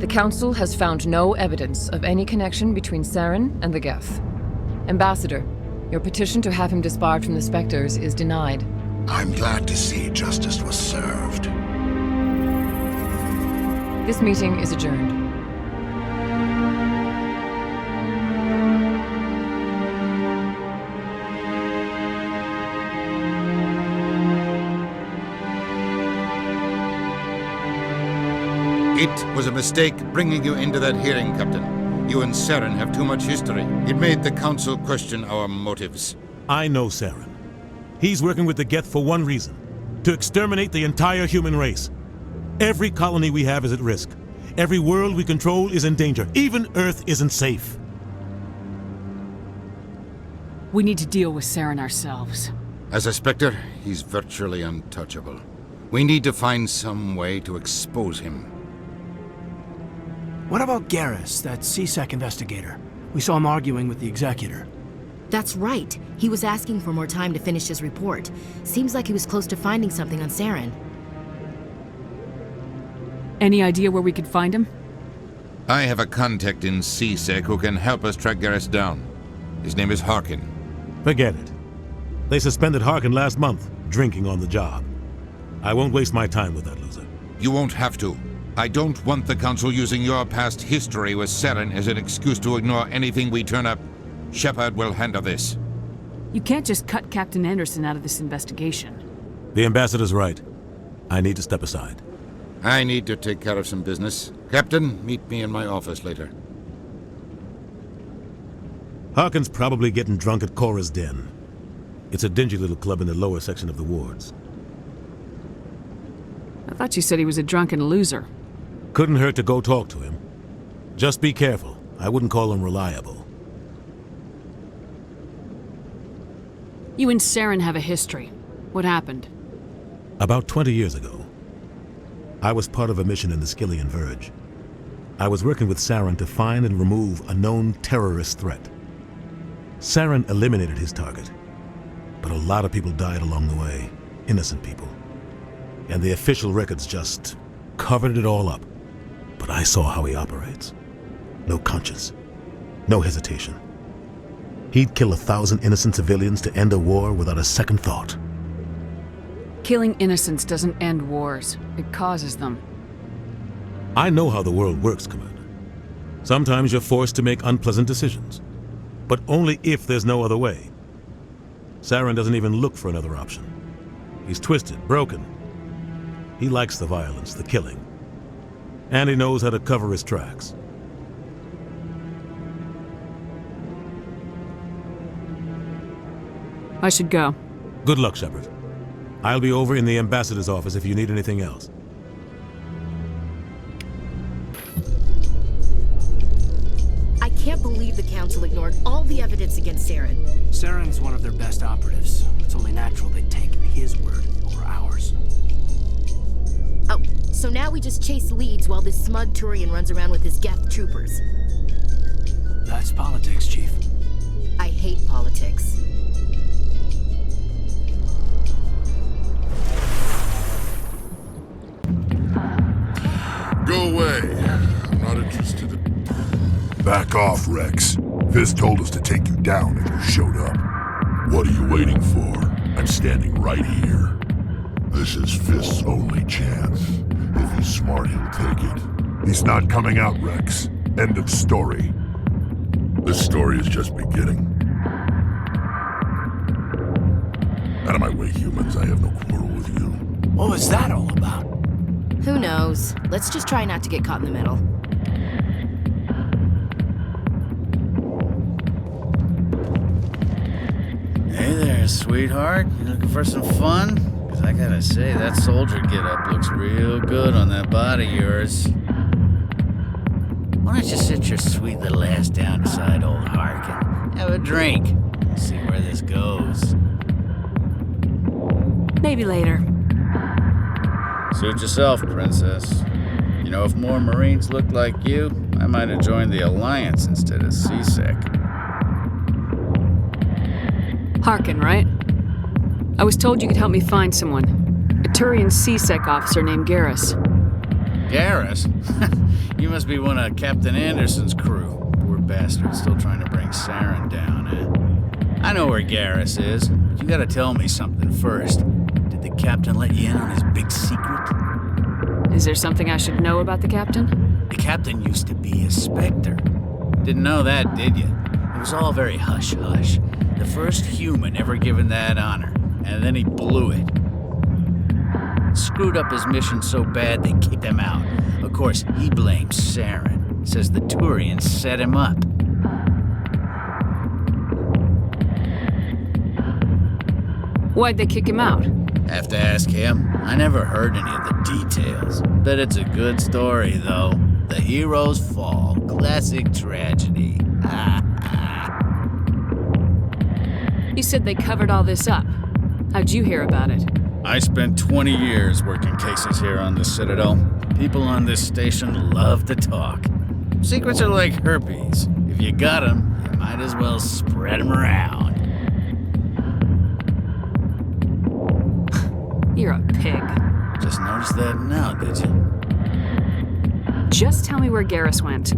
The Council has found no evidence of any connection between Saren and the Geth. Ambassador, your petition to have him disbarred from the Spectres is denied. I'm glad to see justice was served. This meeting is adjourned. It was a mistake bringing you into that hearing, Captain. You and Saren have too much history. It made the Council question our motives. I know Saren. He's working with the Geth for one reason. To exterminate the entire human race. Every colony we have is at risk. Every world we control is in danger. Even Earth isn't safe. We need to deal with Saren ourselves. As a Spectre, he's virtually untouchable. We need to find some way to expose him. What about Garrus, that CSEC investigator? We saw him arguing with the Executor. That's right. He was asking for more time to finish his report. Seems like he was close to finding something on Saren. Any idea where we could find him? I have a contact in CSEC who can help us track Garrus down. His name is Harkin. Forget it. They suspended Harkin last month, drinking on the job. I won't waste my time with that loser. You won't have to. I don't want the Council using your past history with Saren as an excuse to ignore anything we turn up. Shepard will handle this. You can't just cut Captain Anderson out of this investigation. The Ambassador's right. I need to step aside. I need to take care of some business. Captain, meet me in my office later. Harkin's probably getting drunk at Cora's Den. It's a dingy little club in the lower section of the wards. I thought you said he was a drunken loser. Couldn't hurt to go talk to him. Just be careful. I wouldn't call him reliable. You and Saren have a history. What happened? About 20 years ago, I was part of a mission in the Skillian Verge. I was working with Saren to find and remove a known terrorist threat. Saren eliminated his target, but a lot of people died along the way, innocent people. And the official records just covered it all up. But I saw how he operates. No conscience, no hesitation. He'd kill 1,000 innocent civilians to end a war without a second thought. Killing innocents doesn't end wars. It causes them. I know how the world works, Commander. Sometimes you're forced to make unpleasant decisions, but only if there's no other way. Saren doesn't even look for another option. He's twisted, broken. He likes the violence, the killing. And he knows how to cover his tracks. I should go. Good luck, Shepard. I'll be over in the Ambassador's office if you need anything else. I can't believe the Council ignored all the evidence against Saren. Saren's one of their best operatives. It's only natural they take his word over ours. Oh, so now we just chase leads while this smug Turian runs around with his Geth troopers. That's politics, Chief. I hate politics. Back off, Rex. Fist told us to take you down if you showed up. What are you waiting for? I'm standing right here. This is Fist's only chance. If he's smart, he'll take it. He's not coming out, Rex. End of story. This story is just beginning. Out of my way, humans. I have no quarrel with you. What was that all about? Who knows? Let's just try not to get caught in the middle. Hey there, sweetheart. You looking for some fun? 'Cause I gotta say, that soldier get-up looks real good on that body of yours. Why don't you sit your sweet little ass down beside old Harkin? Have a drink. See where this goes. Maybe later. Suit yourself, princess. You know, if more Marines looked like you, I might have joined the Alliance instead of CSEC. Harkin, right? I was told you could help me find someone. A Turian CSEC officer named Garrus. Garrus? You must be one of Captain Anderson's crew. Poor bastard, still trying to bring Saren down, eh? I know where Garrus is, but you gotta tell me something first. Did the captain let you in on his big secret? Is there something I should know about the captain? The captain used to be a Spectre. Didn't know that, did you? It was all very hush-hush. The first human ever given that honor, and then he blew it. Screwed up his mission so bad they kicked him out. Of course, he blames Saren. Says the Turians set him up. Why'd they kick him out? Have to ask him. I never heard any of the details. Bet it's a good story, though. The hero's fall. Classic tragedy. You said they covered all this up. How'd you hear about it? I spent 20 years working cases here on the Citadel. People on this station love to talk. Secrets are like herpes. If you got them, you might as well spread them around. You're a pig. Just noticed that now, did you? Just tell me where Garrus went.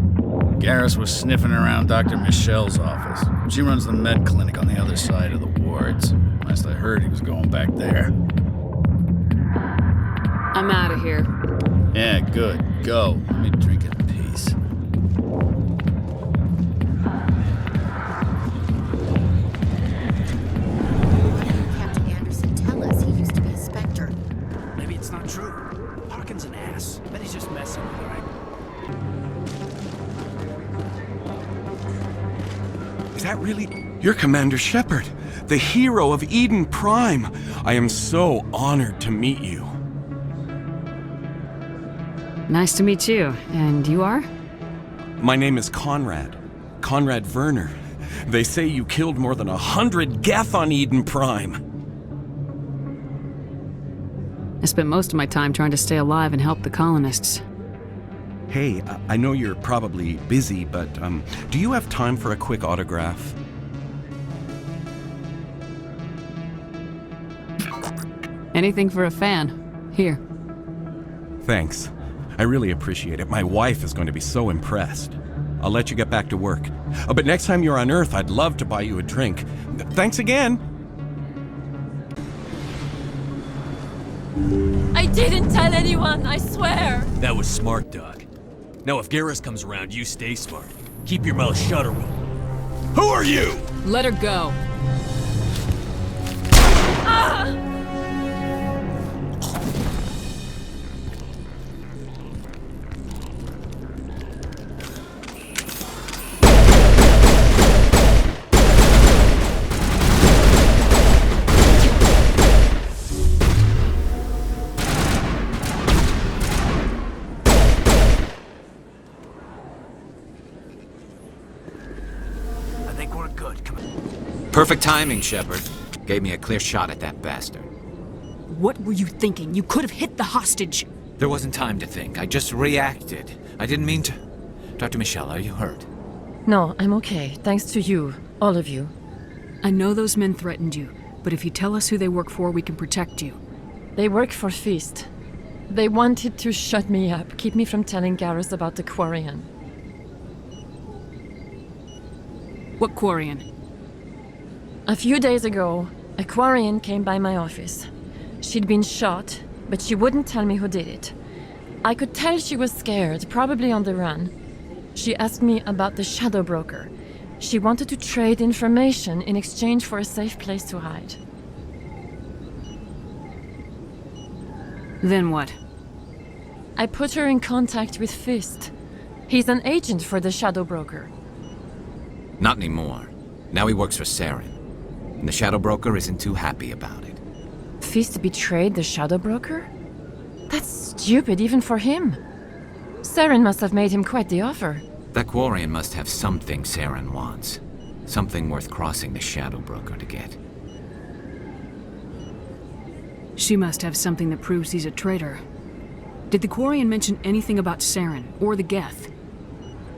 Garrus was sniffing around Dr. Michelle's office. She runs the med clinic on the other side of the wards. Last I heard, he was going back there. I'm out of here. Yeah, good. Go. Let me drink in peace. Why didn't Captain Anderson tell us he used to be a Spectre? Maybe it's not true. Harkin's an ass. Bet he's just messing with her, right? Is that really... You're Commander Shepard, the hero of Eden Prime. I am so honored to meet you. Nice to meet you. And you are? My name is Conrad. Conrad Werner. They say you killed more than 100 Geth on Eden Prime. I spent most of my time trying to stay alive and help the colonists. Hey, I know you're probably busy, but do you have time for a quick autograph? Anything for a fan. Here. Thanks. I really appreciate it. My wife is going to be so impressed. I'll let you get back to work. But next time you're on Earth, I'd love to buy you a drink. Thanks again. I didn't tell anyone, I swear. That was smart, Doc. Now if Garrus comes around, you stay smart. Keep your mouth shut or we'll... Who are you? Let her go. Ah! Perfect timing, Shepard. Gave me a clear shot at that bastard. What were you thinking? You could have hit the hostage. There wasn't time to think. I just reacted. I didn't mean to... Dr. Michelle, are you hurt? No, I'm okay. Thanks to you. All of you. I know those men threatened you, but if you tell us who they work for, we can protect you. They work for Feast. They wanted to shut me up, keep me from telling Garrus about the Quarian. What Quarian? A few days ago, a Quarian came by my office. She'd been shot, but she wouldn't tell me who did it. I could tell she was scared, probably on the run. She asked me about the Shadow Broker. She wanted to trade information in exchange for a safe place to hide. Then what? I put her in contact with Fist. He's an agent for the Shadow Broker. Not anymore. Now he works for Saren. And the Shadow Broker isn't too happy about it. Fist betrayed the Shadow Broker? That's stupid even for him. Saren must have made him quite the offer. That Quarian must have something Saren wants. Something worth crossing the Shadow Broker to get. She must have something that proves he's a traitor. Did the Quarian mention anything about Saren or the Geth?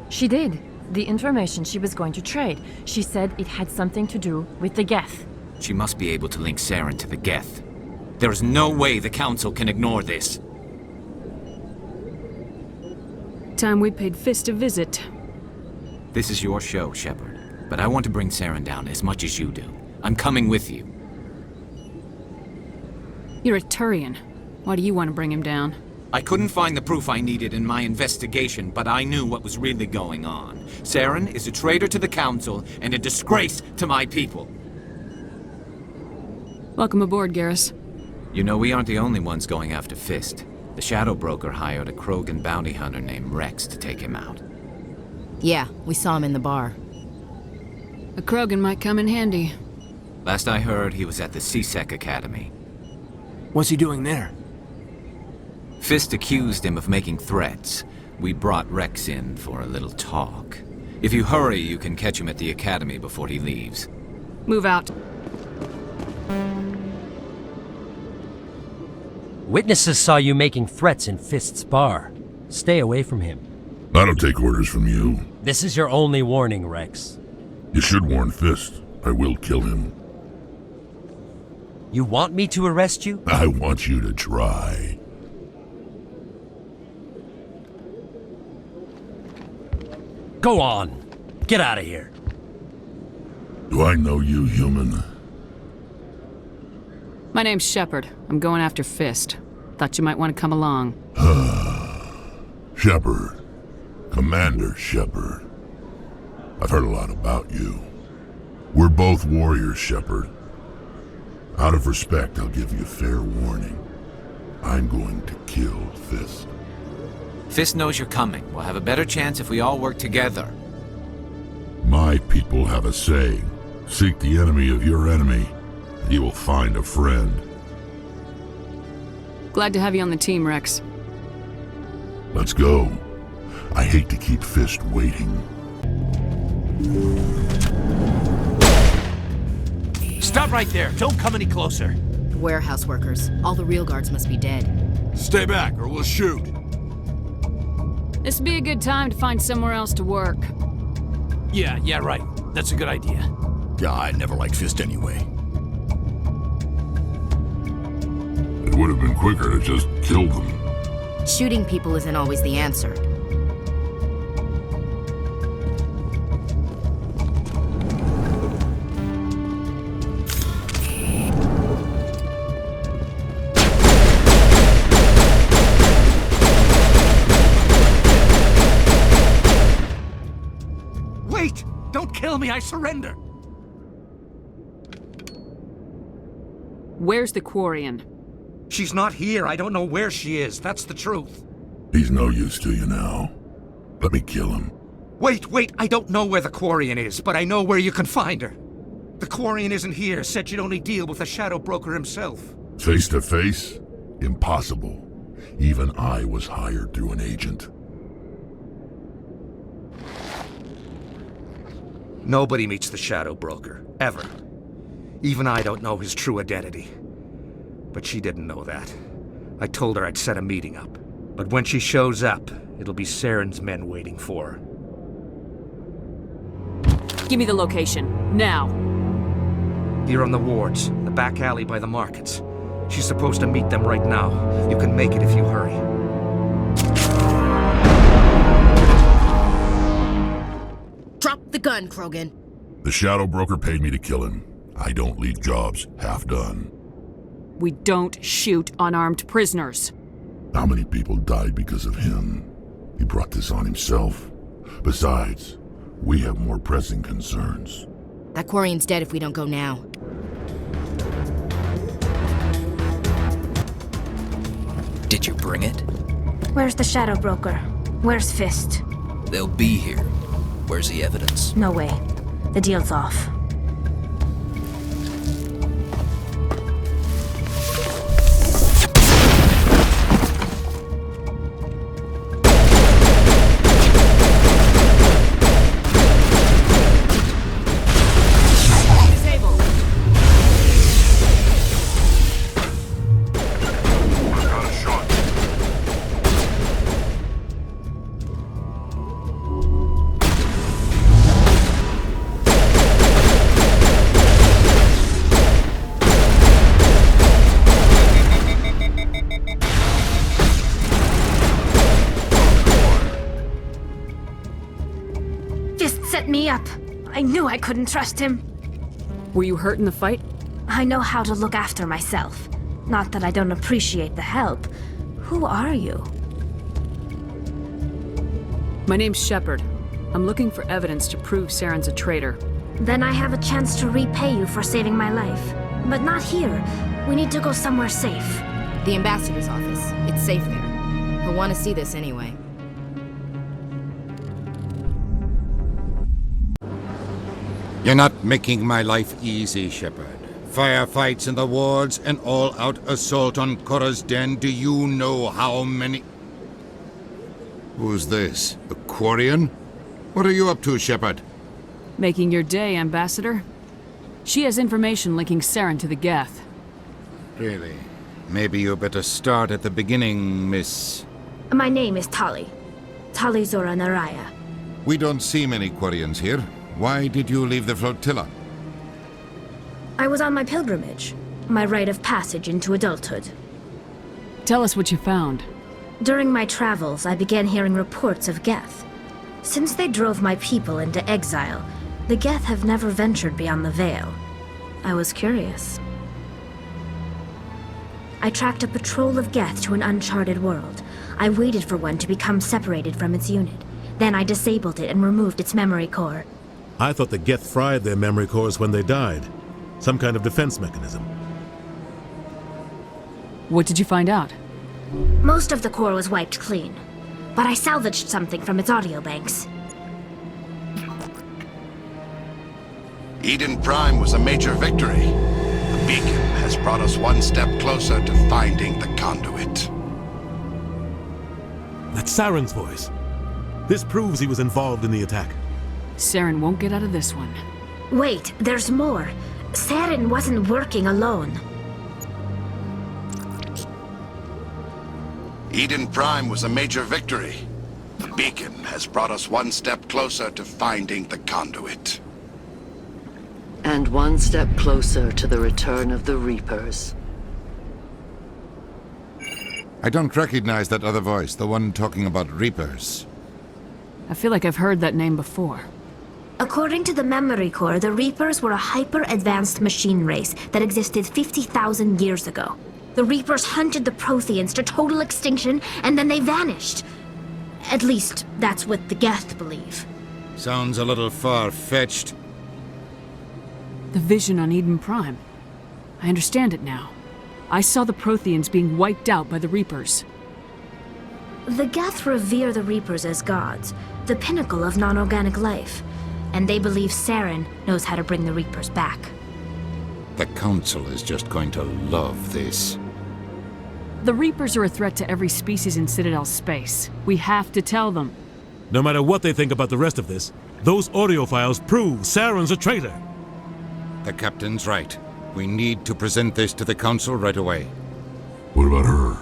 She did. The information she was going to trade. She said it had something to do with the Geth. She must be able to link Saren to the Geth. There is no way the Council can ignore this. Time we paid Fist a visit. This is your show, Shepard. But I want to bring Saren down as much as you do. I'm coming with you. You're a Turian. Why do you want to bring him down? I couldn't find the proof I needed in my investigation, but I knew what was really going on. Saren is a traitor to the Council and a disgrace to my people. Welcome aboard, Garrus. You know, we aren't the only ones going after Fist. The Shadow Broker hired a Krogan bounty hunter named Rex to take him out. Yeah, we saw him in the bar. A Krogan might come in handy. Last I heard, he was at the CSEC Academy. What's he doing there? Fist accused him of making threats. We brought Rex in for a little talk. If you hurry, you can catch him at the Academy before he leaves. Move out. Witnesses saw you making threats in Fist's bar. Stay away from him. I don't take orders from you. This is your only warning, Rex. You should warn Fist. I will kill him. You want me to arrest you? I want you to try. Go on. Get out of here. Do I know you, human? My name's Shepard. I'm going after Fist. Thought you might want to come along. Shepard. Commander Shepard. I've heard a lot about you. We're both warriors, Shepard. Out of respect, I'll give you fair warning. I'm going to kill Fist. Fist knows you're coming. We'll have a better chance if we all work together. My people have a saying. Seek the enemy of your enemy, and you will find a friend. Glad to have you on the team, Rex. Let's go. I hate to keep Fist waiting. Stop right there. Don't come any closer. The warehouse workers. All the real guards must be dead. Stay back or we'll shoot. This would be a good time to find somewhere else to work. Yeah, right. That's a good idea. Yeah, I never liked Fist anyway. It would have been quicker to just kill them. Shooting people isn't always the answer. Wait! Don't kill me, I surrender! Where's the Quarian? She's not here. I don't know where she is. That's the truth. He's no use to you now. Let me kill him. Wait, I don't know where the Quarian is, but I know where you can find her. The Quarian isn't here. Said you'd only deal with the Shadow Broker himself. Face to face? Impossible. Even I was hired through an agent. Nobody meets the Shadow Broker, ever. Even I don't know his true identity. But she didn't know that. I told her I'd set a meeting up. But when she shows up, it'll be Saren's men waiting for her. Give me the location, now. Here on the wards, the back alley by the markets. She's supposed to meet them right now. You can make it if you hurry. Drop the gun, Krogan. The Shadow Broker paid me to kill him. I don't leave jobs half done. We don't shoot unarmed prisoners. How many people died because of him? He brought this on himself. Besides, we have more pressing concerns. That Quarian's dead if we don't go now. Did you bring it? Where's the Shadow Broker? Where's Fist? They'll be here. Where's the evidence? No way. The deal's off. Me up. I knew I couldn't trust him. Were you hurt in the fight? I know how to look after myself. Not that I don't appreciate the help. Who are you? My name's Shepard. I'm looking for evidence to prove Saren's a traitor. Then I have a chance to repay you for saving my life. But not here. We need to go somewhere safe. The ambassador's office. It's safe there. He'll want to see this anyway. You're not making my life easy, Shepard. Firefights in the wards, an all-out assault on Korra's den. Do you know how many... Who's this? A Quarian? What are you up to, Shepard? Making your day, Ambassador. She has information linking Saren to the Geth. Really? Maybe you better start at the beginning, Miss... My name is Tali. Tali Zora Naraya. We don't see many Quarians here. Why did you leave the flotilla? I was on my pilgrimage. My rite of passage into adulthood. Tell us what you found. During my travels, I began hearing reports of Geth. Since they drove my people into exile, the Geth have never ventured beyond the Veil. I was curious. I tracked a patrol of Geth to an uncharted world. I waited for one to become separated from its unit. Then I disabled it and removed its memory core. I thought the Geth fried their memory cores when they died. Some kind of defense mechanism. What did you find out? Most of the core was wiped clean, but I salvaged something from its audio banks. Eden Prime was a major victory. The beacon has brought us one step closer to finding the conduit. That's Saren's voice. This proves he was involved in the attack. Saren won't get out of this one. Wait, there's more. Saren wasn't working alone. Eden Prime was a major victory. The beacon has brought us one step closer to finding the conduit. And one step closer to the return of the Reapers. I don't recognize that other voice, the one talking about Reapers. I feel like I've heard that name before. According to the memory core, the Reapers were a hyper-advanced machine race that existed 50,000 years ago. The Reapers hunted the Protheans to total extinction, and then they vanished. At least, that's what the Geth believe. Sounds a little far-fetched. The vision on Eden Prime. I understand it now. I saw the Protheans being wiped out by the Reapers. The Geth revere the Reapers as gods, the pinnacle of non-organic life. And they believe Saren knows how to bring the Reapers back. The Council is just going to love this. The Reapers are a threat to every species in Citadel space. We have to tell them. No matter what they think about the rest of this, those audio files prove Saren's a traitor. The Captain's right. We need to present this to the Council right away. What about her?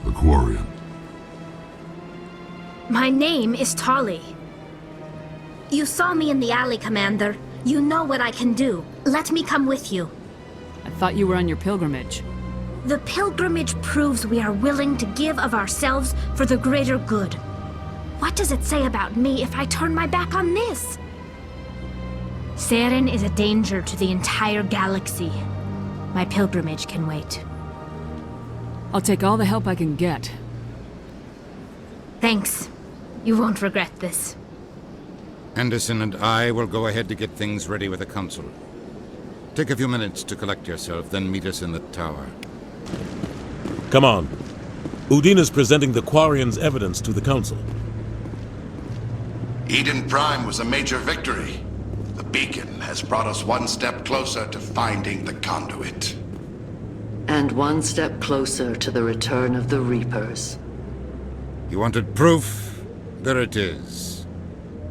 The Quarian? My name is Tali. You saw me in the alley, Commander. You know what I can do. Let me come with you. I thought you were on your pilgrimage. The pilgrimage proves we are willing to give of ourselves for the greater good. What does it say about me if I turn my back on this? Saren is a danger to the entire galaxy. My pilgrimage can wait. I'll take all the help I can get. Thanks. You won't regret this. Anderson and I will go ahead to get things ready with the Council. Take a few minutes to collect yourself, then meet us in the tower. Come on. Udina's presenting the Quarians' evidence to the Council. Eden Prime was a major victory. The beacon has brought us one step closer to finding the conduit. And one step closer to the return of the Reapers. You wanted proof? There it is.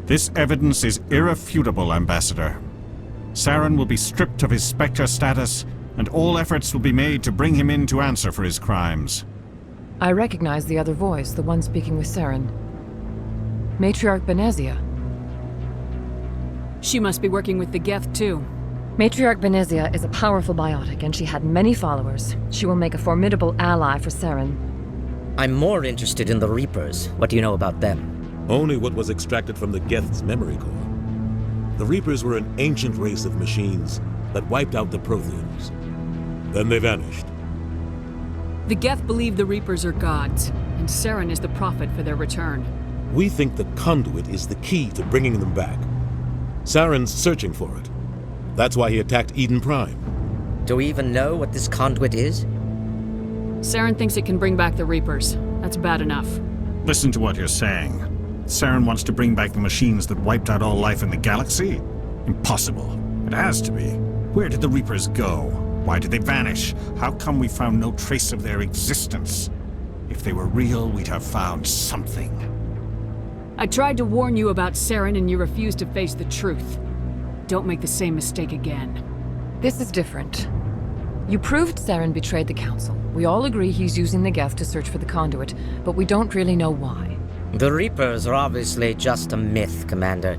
This evidence is irrefutable, Ambassador. Saren will be stripped of his Spectre status, and all efforts will be made to bring him in to answer for his crimes. I recognize the other voice, the one speaking with Saren. Matriarch Benezia. She must be working with the Geth, too. Matriarch Benezia is a powerful biotic, and she had many followers. She will make a formidable ally for Saren. I'm more interested in the Reapers. What do you know about them? Only what was extracted from the Geth's memory core. The Reapers were an ancient race of machines that wiped out the Protheans. Then they vanished. The Geth believe the Reapers are gods, and Saren is the prophet for their return. We think the conduit is the key to bringing them back. Saren's searching for it. That's why he attacked Eden Prime. Do we even know what this conduit is? Saren thinks it can bring back the Reapers. That's bad enough. Listen to what you're saying. Saren wants to bring back the machines that wiped out all life in the galaxy? Impossible. It has to be. Where did the Reapers go? Why did they vanish? How come we found no trace of their existence? If they were real, we'd have found something. I tried to warn you about Saren and you refused to face the truth. Don't make the same mistake again. This is different. You proved Saren betrayed the Council. We all agree he's using the Geth to search for the conduit, but we don't really know why. The Reapers are obviously just a myth, Commander.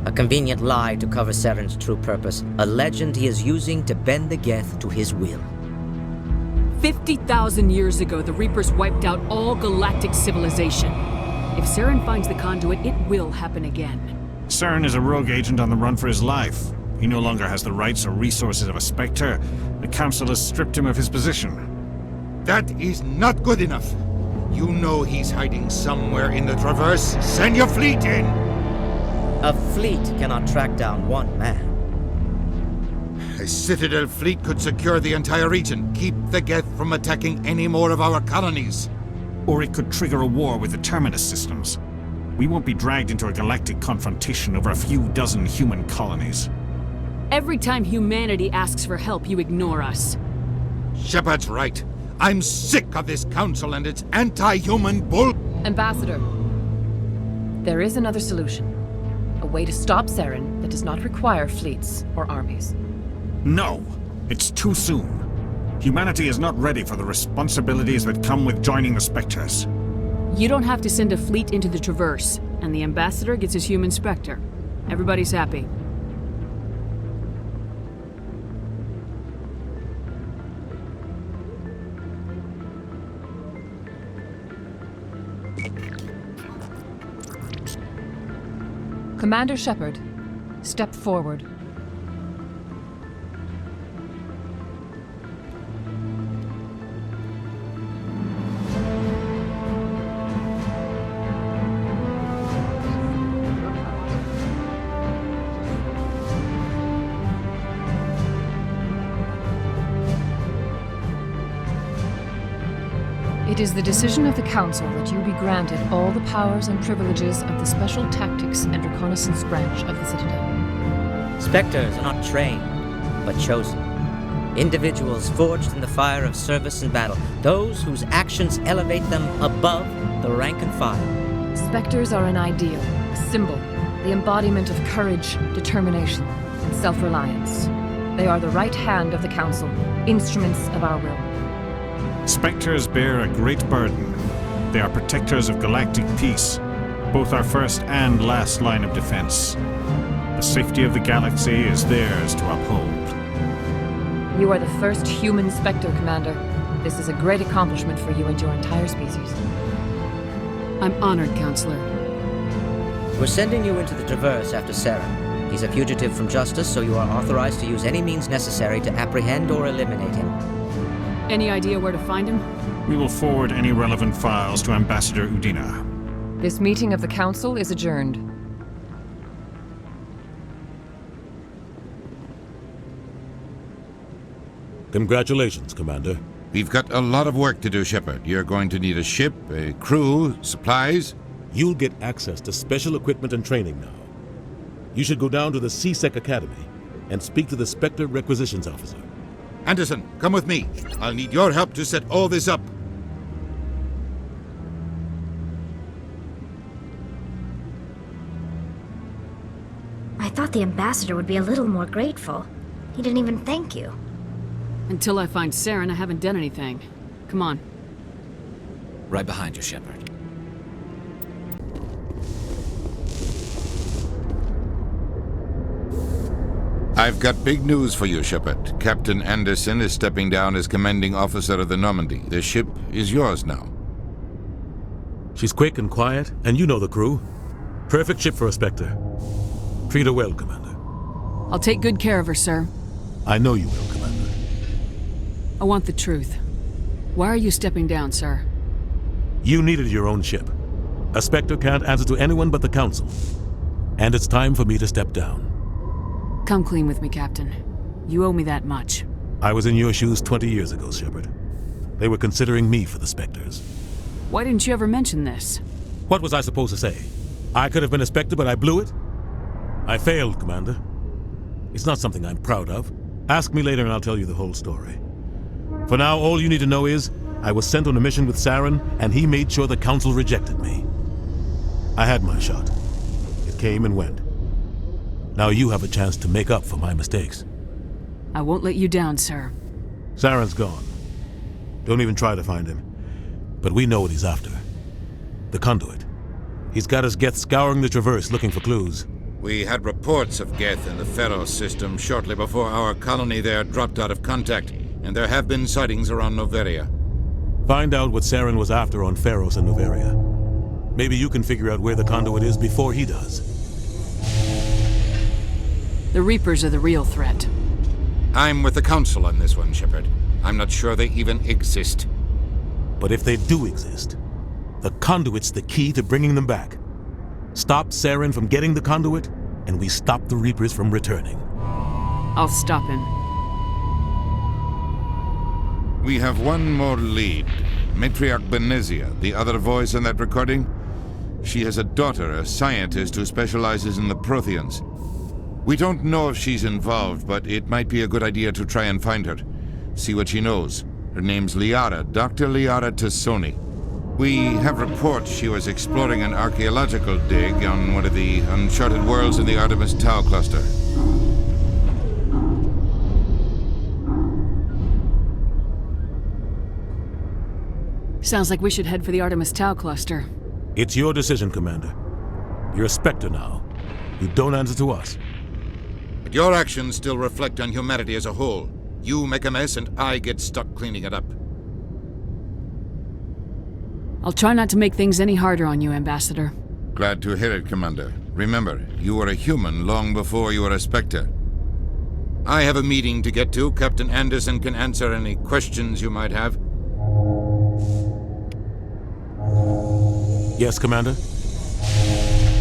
A convenient lie to cover Saren's true purpose. A legend he is using to bend the Geth to his will. 50,000 years ago, the Reapers wiped out all galactic civilization. If Saren finds the conduit, it will happen again. Saren is a rogue agent on the run for his life. He no longer has the rights or resources of a Spectre. The Council has stripped him of his position. That is not good enough. You know he's hiding somewhere in the Traverse. Send your fleet in! A fleet cannot track down one man. A Citadel fleet could secure the entire region, keep the Geth from attacking any more of our colonies. Or it could trigger a war with the Terminus systems. We won't be dragged into a galactic confrontation over a few dozen human colonies. Every time humanity asks for help, you ignore us. Shepard's right. I'm sick of this Council and its anti-human bull... Ambassador, there is another solution. A way to stop Saren that does not require fleets or armies. No! It's too soon. Humanity is not ready for the responsibilities that come with joining the Spectres. You don't have to send a fleet into the Traverse, and the Ambassador gets his human Spectre. Everybody's happy. Commander Shepard, step forward. It is the decision of the Council that you be granted all the powers and privileges of the Special Tactics and Reconnaissance branch of the Citadel. Spectres are not trained, but chosen. Individuals forged in the fire of service and battle. Those whose actions elevate them above the rank and file. Spectres are an ideal, a symbol, the embodiment of courage, determination, and self-reliance. They are the right hand of the Council, instruments of our will. Spectres bear a great burden. They are protectors of galactic peace, both our first and last line of defense. The safety of the galaxy is theirs to uphold. You are the first human Spectre, Commander. This is a great accomplishment for you and your entire species. I'm honored, Counselor. We're sending you into the Traverse after Saren. He's a fugitive from justice, so you are authorized to use any means necessary to apprehend or eliminate him. Any idea where to find him? We will forward any relevant files to Ambassador Udina. This meeting of the Council is adjourned. Congratulations, Commander. We've got a lot of work to do, Shepard. You're going to need a ship, a crew, supplies. You'll get access to special equipment and training now. You should go down to the C-Sec Academy and speak to the Spectre Requisitions Officer. Anderson, come with me. I'll need your help to set all this up. I thought the ambassador would be a little more grateful. He didn't even thank you. Until I find Saren, I haven't done anything. Come on. Right behind you, Shepard. I've got big news for you, Shepard. Captain Anderson is stepping down as commanding officer of the Normandy. The ship is yours now. She's quick and quiet, and you know the crew. Perfect ship for a Spectre. Treat her well, Commander. I'll take good care of her, sir. I know you will, Commander. I want the truth. Why are you stepping down, sir? You needed your own ship. A Spectre can't answer to anyone but the Council. And it's time for me to step down. Come clean with me, Captain. You owe me that much. I was in your shoes 20 years ago, Shepard. They were considering me for the Spectres. Why didn't you ever mention this? What was I supposed to say? I could have been a Spectre, but I blew it? I failed, Commander. It's not something I'm proud of. Ask me later and I'll tell you the whole story. For now, all you need to know is, I was sent on a mission with Saren, and he made sure the Council rejected me. I had my shot. It came and went. Now you have a chance to make up for my mistakes. I won't let you down, sir. Saren's gone. Don't even try to find him. But we know what he's after. The conduit. He's got his Geth scouring the Traverse looking for clues. We had reports of Geth in the Pharos system shortly before our colony there dropped out of contact, and there have been sightings around Noveria. Find out what Saren was after on Pharos and Noveria. Maybe you can figure out where the conduit is before he does. The Reapers are the real threat. I'm with the Council on this one, Shepard. I'm not sure they even exist. But if they do exist, the conduit's the key to bringing them back. Stop Saren from getting the conduit, and we stop the Reapers from returning. I'll stop him. We have one more lead. Matriarch Benezia, the other voice in that recording. She has a daughter, a scientist who specializes in the Protheans. We don't know if she's involved, but it might be a good idea to try and find her. See what she knows. Her name's Liara, Dr. Liara Tassoni. We have reports she was exploring an archaeological dig on one of the uncharted worlds in the Artemis Tau cluster. Sounds like we should head for the Artemis Tau cluster. It's your decision, Commander. You're a Spectre now. You don't answer to us. But your actions still reflect on humanity as a whole. You make a mess and I get stuck cleaning it up. I'll try not to make things any harder on you, Ambassador. Glad to hear it, Commander. Remember, you were a human long before you were a Spectre. I have a meeting to get to. Captain Anderson can answer any questions you might have. Yes, Commander?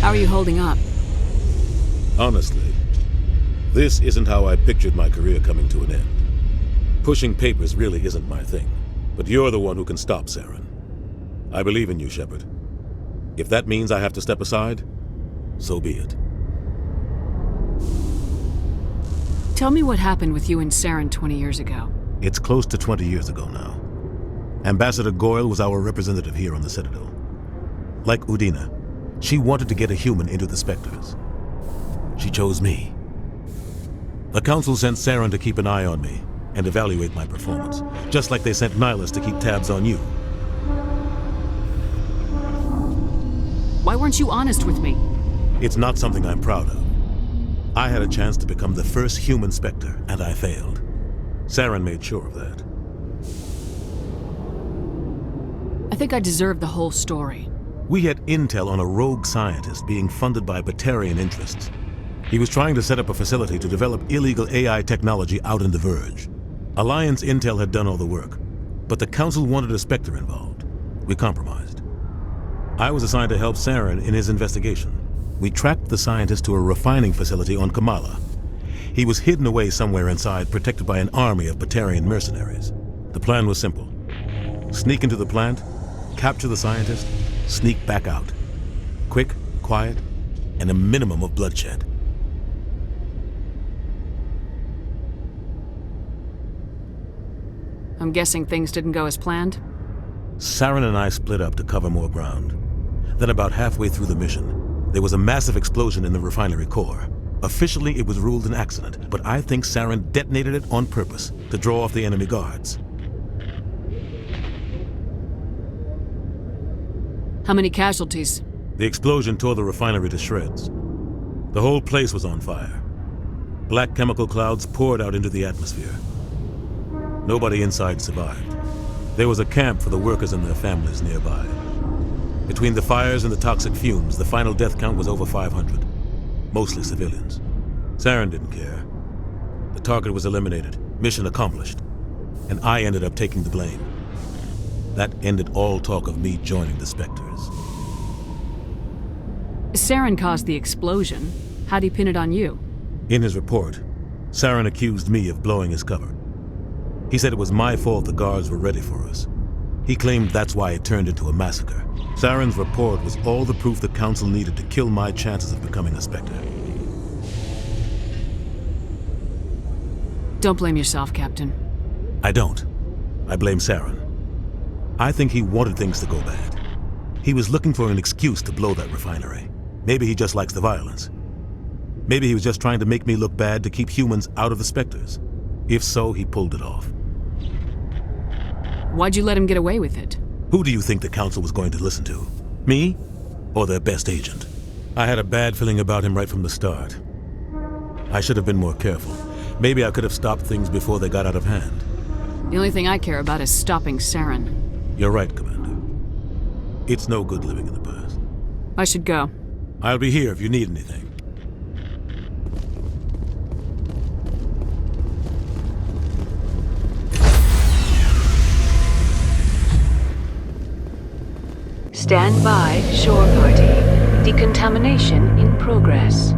How are you holding up? Honestly, this isn't how I pictured my career coming to an end. Pushing papers really isn't my thing, but you're the one who can stop Saren. I believe in you, Shepard. If that means I have to step aside, so be it. Tell me what happened with you and Saren 20 years ago. It's close to 20 years ago now. Ambassador Goyle was our representative here on the Citadel. Like Udina, she wanted to get a human into the Spectres. She chose me. The Council sent Saren to keep an eye on me and evaluate my performance, just like they sent Nihilus to keep tabs on you. Why weren't you honest with me? It's not something I'm proud of. I had a chance to become the first human Spectre, and I failed. Saren made sure of that. I think I deserve the whole story. We had intel on a rogue scientist being funded by Batarian interests. He was trying to set up a facility to develop illegal AI technology out in the Verge. Alliance Intel had done all the work, but the Council wanted a Spectre involved. We compromised. I was assigned to help Saren in his investigation. We tracked the scientist to a refining facility on Kamala. He was hidden away somewhere inside, protected by an army of Batarian mercenaries. The plan was simple. Sneak into the plant, capture the scientist, sneak back out. Quick, quiet, and a minimum of bloodshed. I'm guessing things didn't go as planned? Saren and I split up to cover more ground. Then about halfway through the mission, there was a massive explosion in the refinery core. Officially, it was ruled an accident, but I think Saren detonated it on purpose to draw off the enemy guards. How many casualties? The explosion tore the refinery to shreds. The whole place was on fire. Black chemical clouds poured out into the atmosphere. Nobody inside survived. There was a camp for the workers and their families nearby. Between the fires and the toxic fumes, the final death count was over 500. Mostly civilians. Saren didn't care. The target was eliminated, mission accomplished, and I ended up taking the blame. That ended all talk of me joining the Spectres. Saren caused the explosion. How'd he pin it on you? In his report, Saren accused me of blowing his cover. He said it was my fault the guards were ready for us. He claimed that's why it turned into a massacre. Saren's report was all the proof the Council needed to kill my chances of becoming a Spectre. Don't blame yourself, Captain. I don't. I blame Saren. I think he wanted things to go bad. He was looking for an excuse to blow that refinery. Maybe he just likes the violence. Maybe he was just trying to make me look bad to keep humans out of the Spectres. If so, he pulled it off. Why'd you let him get away with it? Who do you think the Council was going to listen to? Me? Or their best agent? I had a bad feeling about him right from the start. I should have been more careful. Maybe I could have stopped things before they got out of hand. The only thing I care about is stopping Saren. You're right, Commander. It's no good living in the past. I should go. I'll be here if you need anything. Stand by, shore party. Decontamination in progress.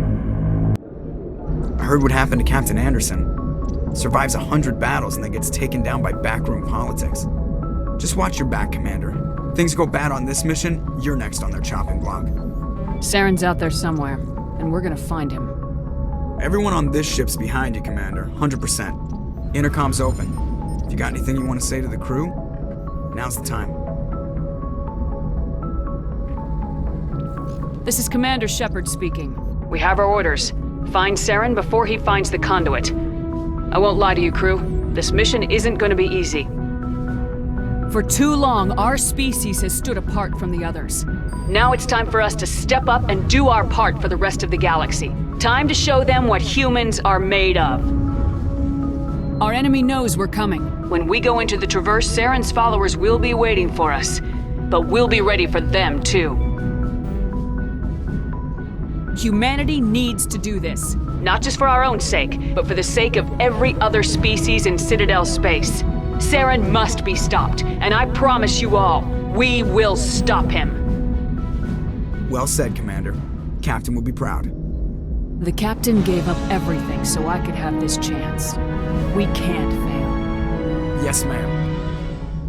I heard what happened to Captain Anderson. Survives 100 battles and then gets taken down by backroom politics. Just watch your back, Commander. Things go bad on this mission, you're next on their chopping block. Saren's out there somewhere, and we're gonna find him. Everyone on this ship's behind you, Commander. 100%. Intercom's open. If you got anything you want to say to the crew, now's the time. This is Commander Shepard speaking. We have our orders. Find Saren before he finds the conduit. I won't lie to you, crew. This mission isn't going to be easy. For too long, our species has stood apart from the others. Now it's time for us to step up and do our part for the rest of the galaxy. Time to show them what humans are made of. Our enemy knows we're coming. When we go into the Traverse, Saren's followers will be waiting for us. But we'll be ready for them, too. Humanity needs to do this. Not just for our own sake, but for the sake of every other species in Citadel space. Saren must be stopped, and I promise you all, we will stop him. Well said, Commander. Captain will be proud. The Captain gave up everything so I could have this chance. We can't fail. Yes, ma'am.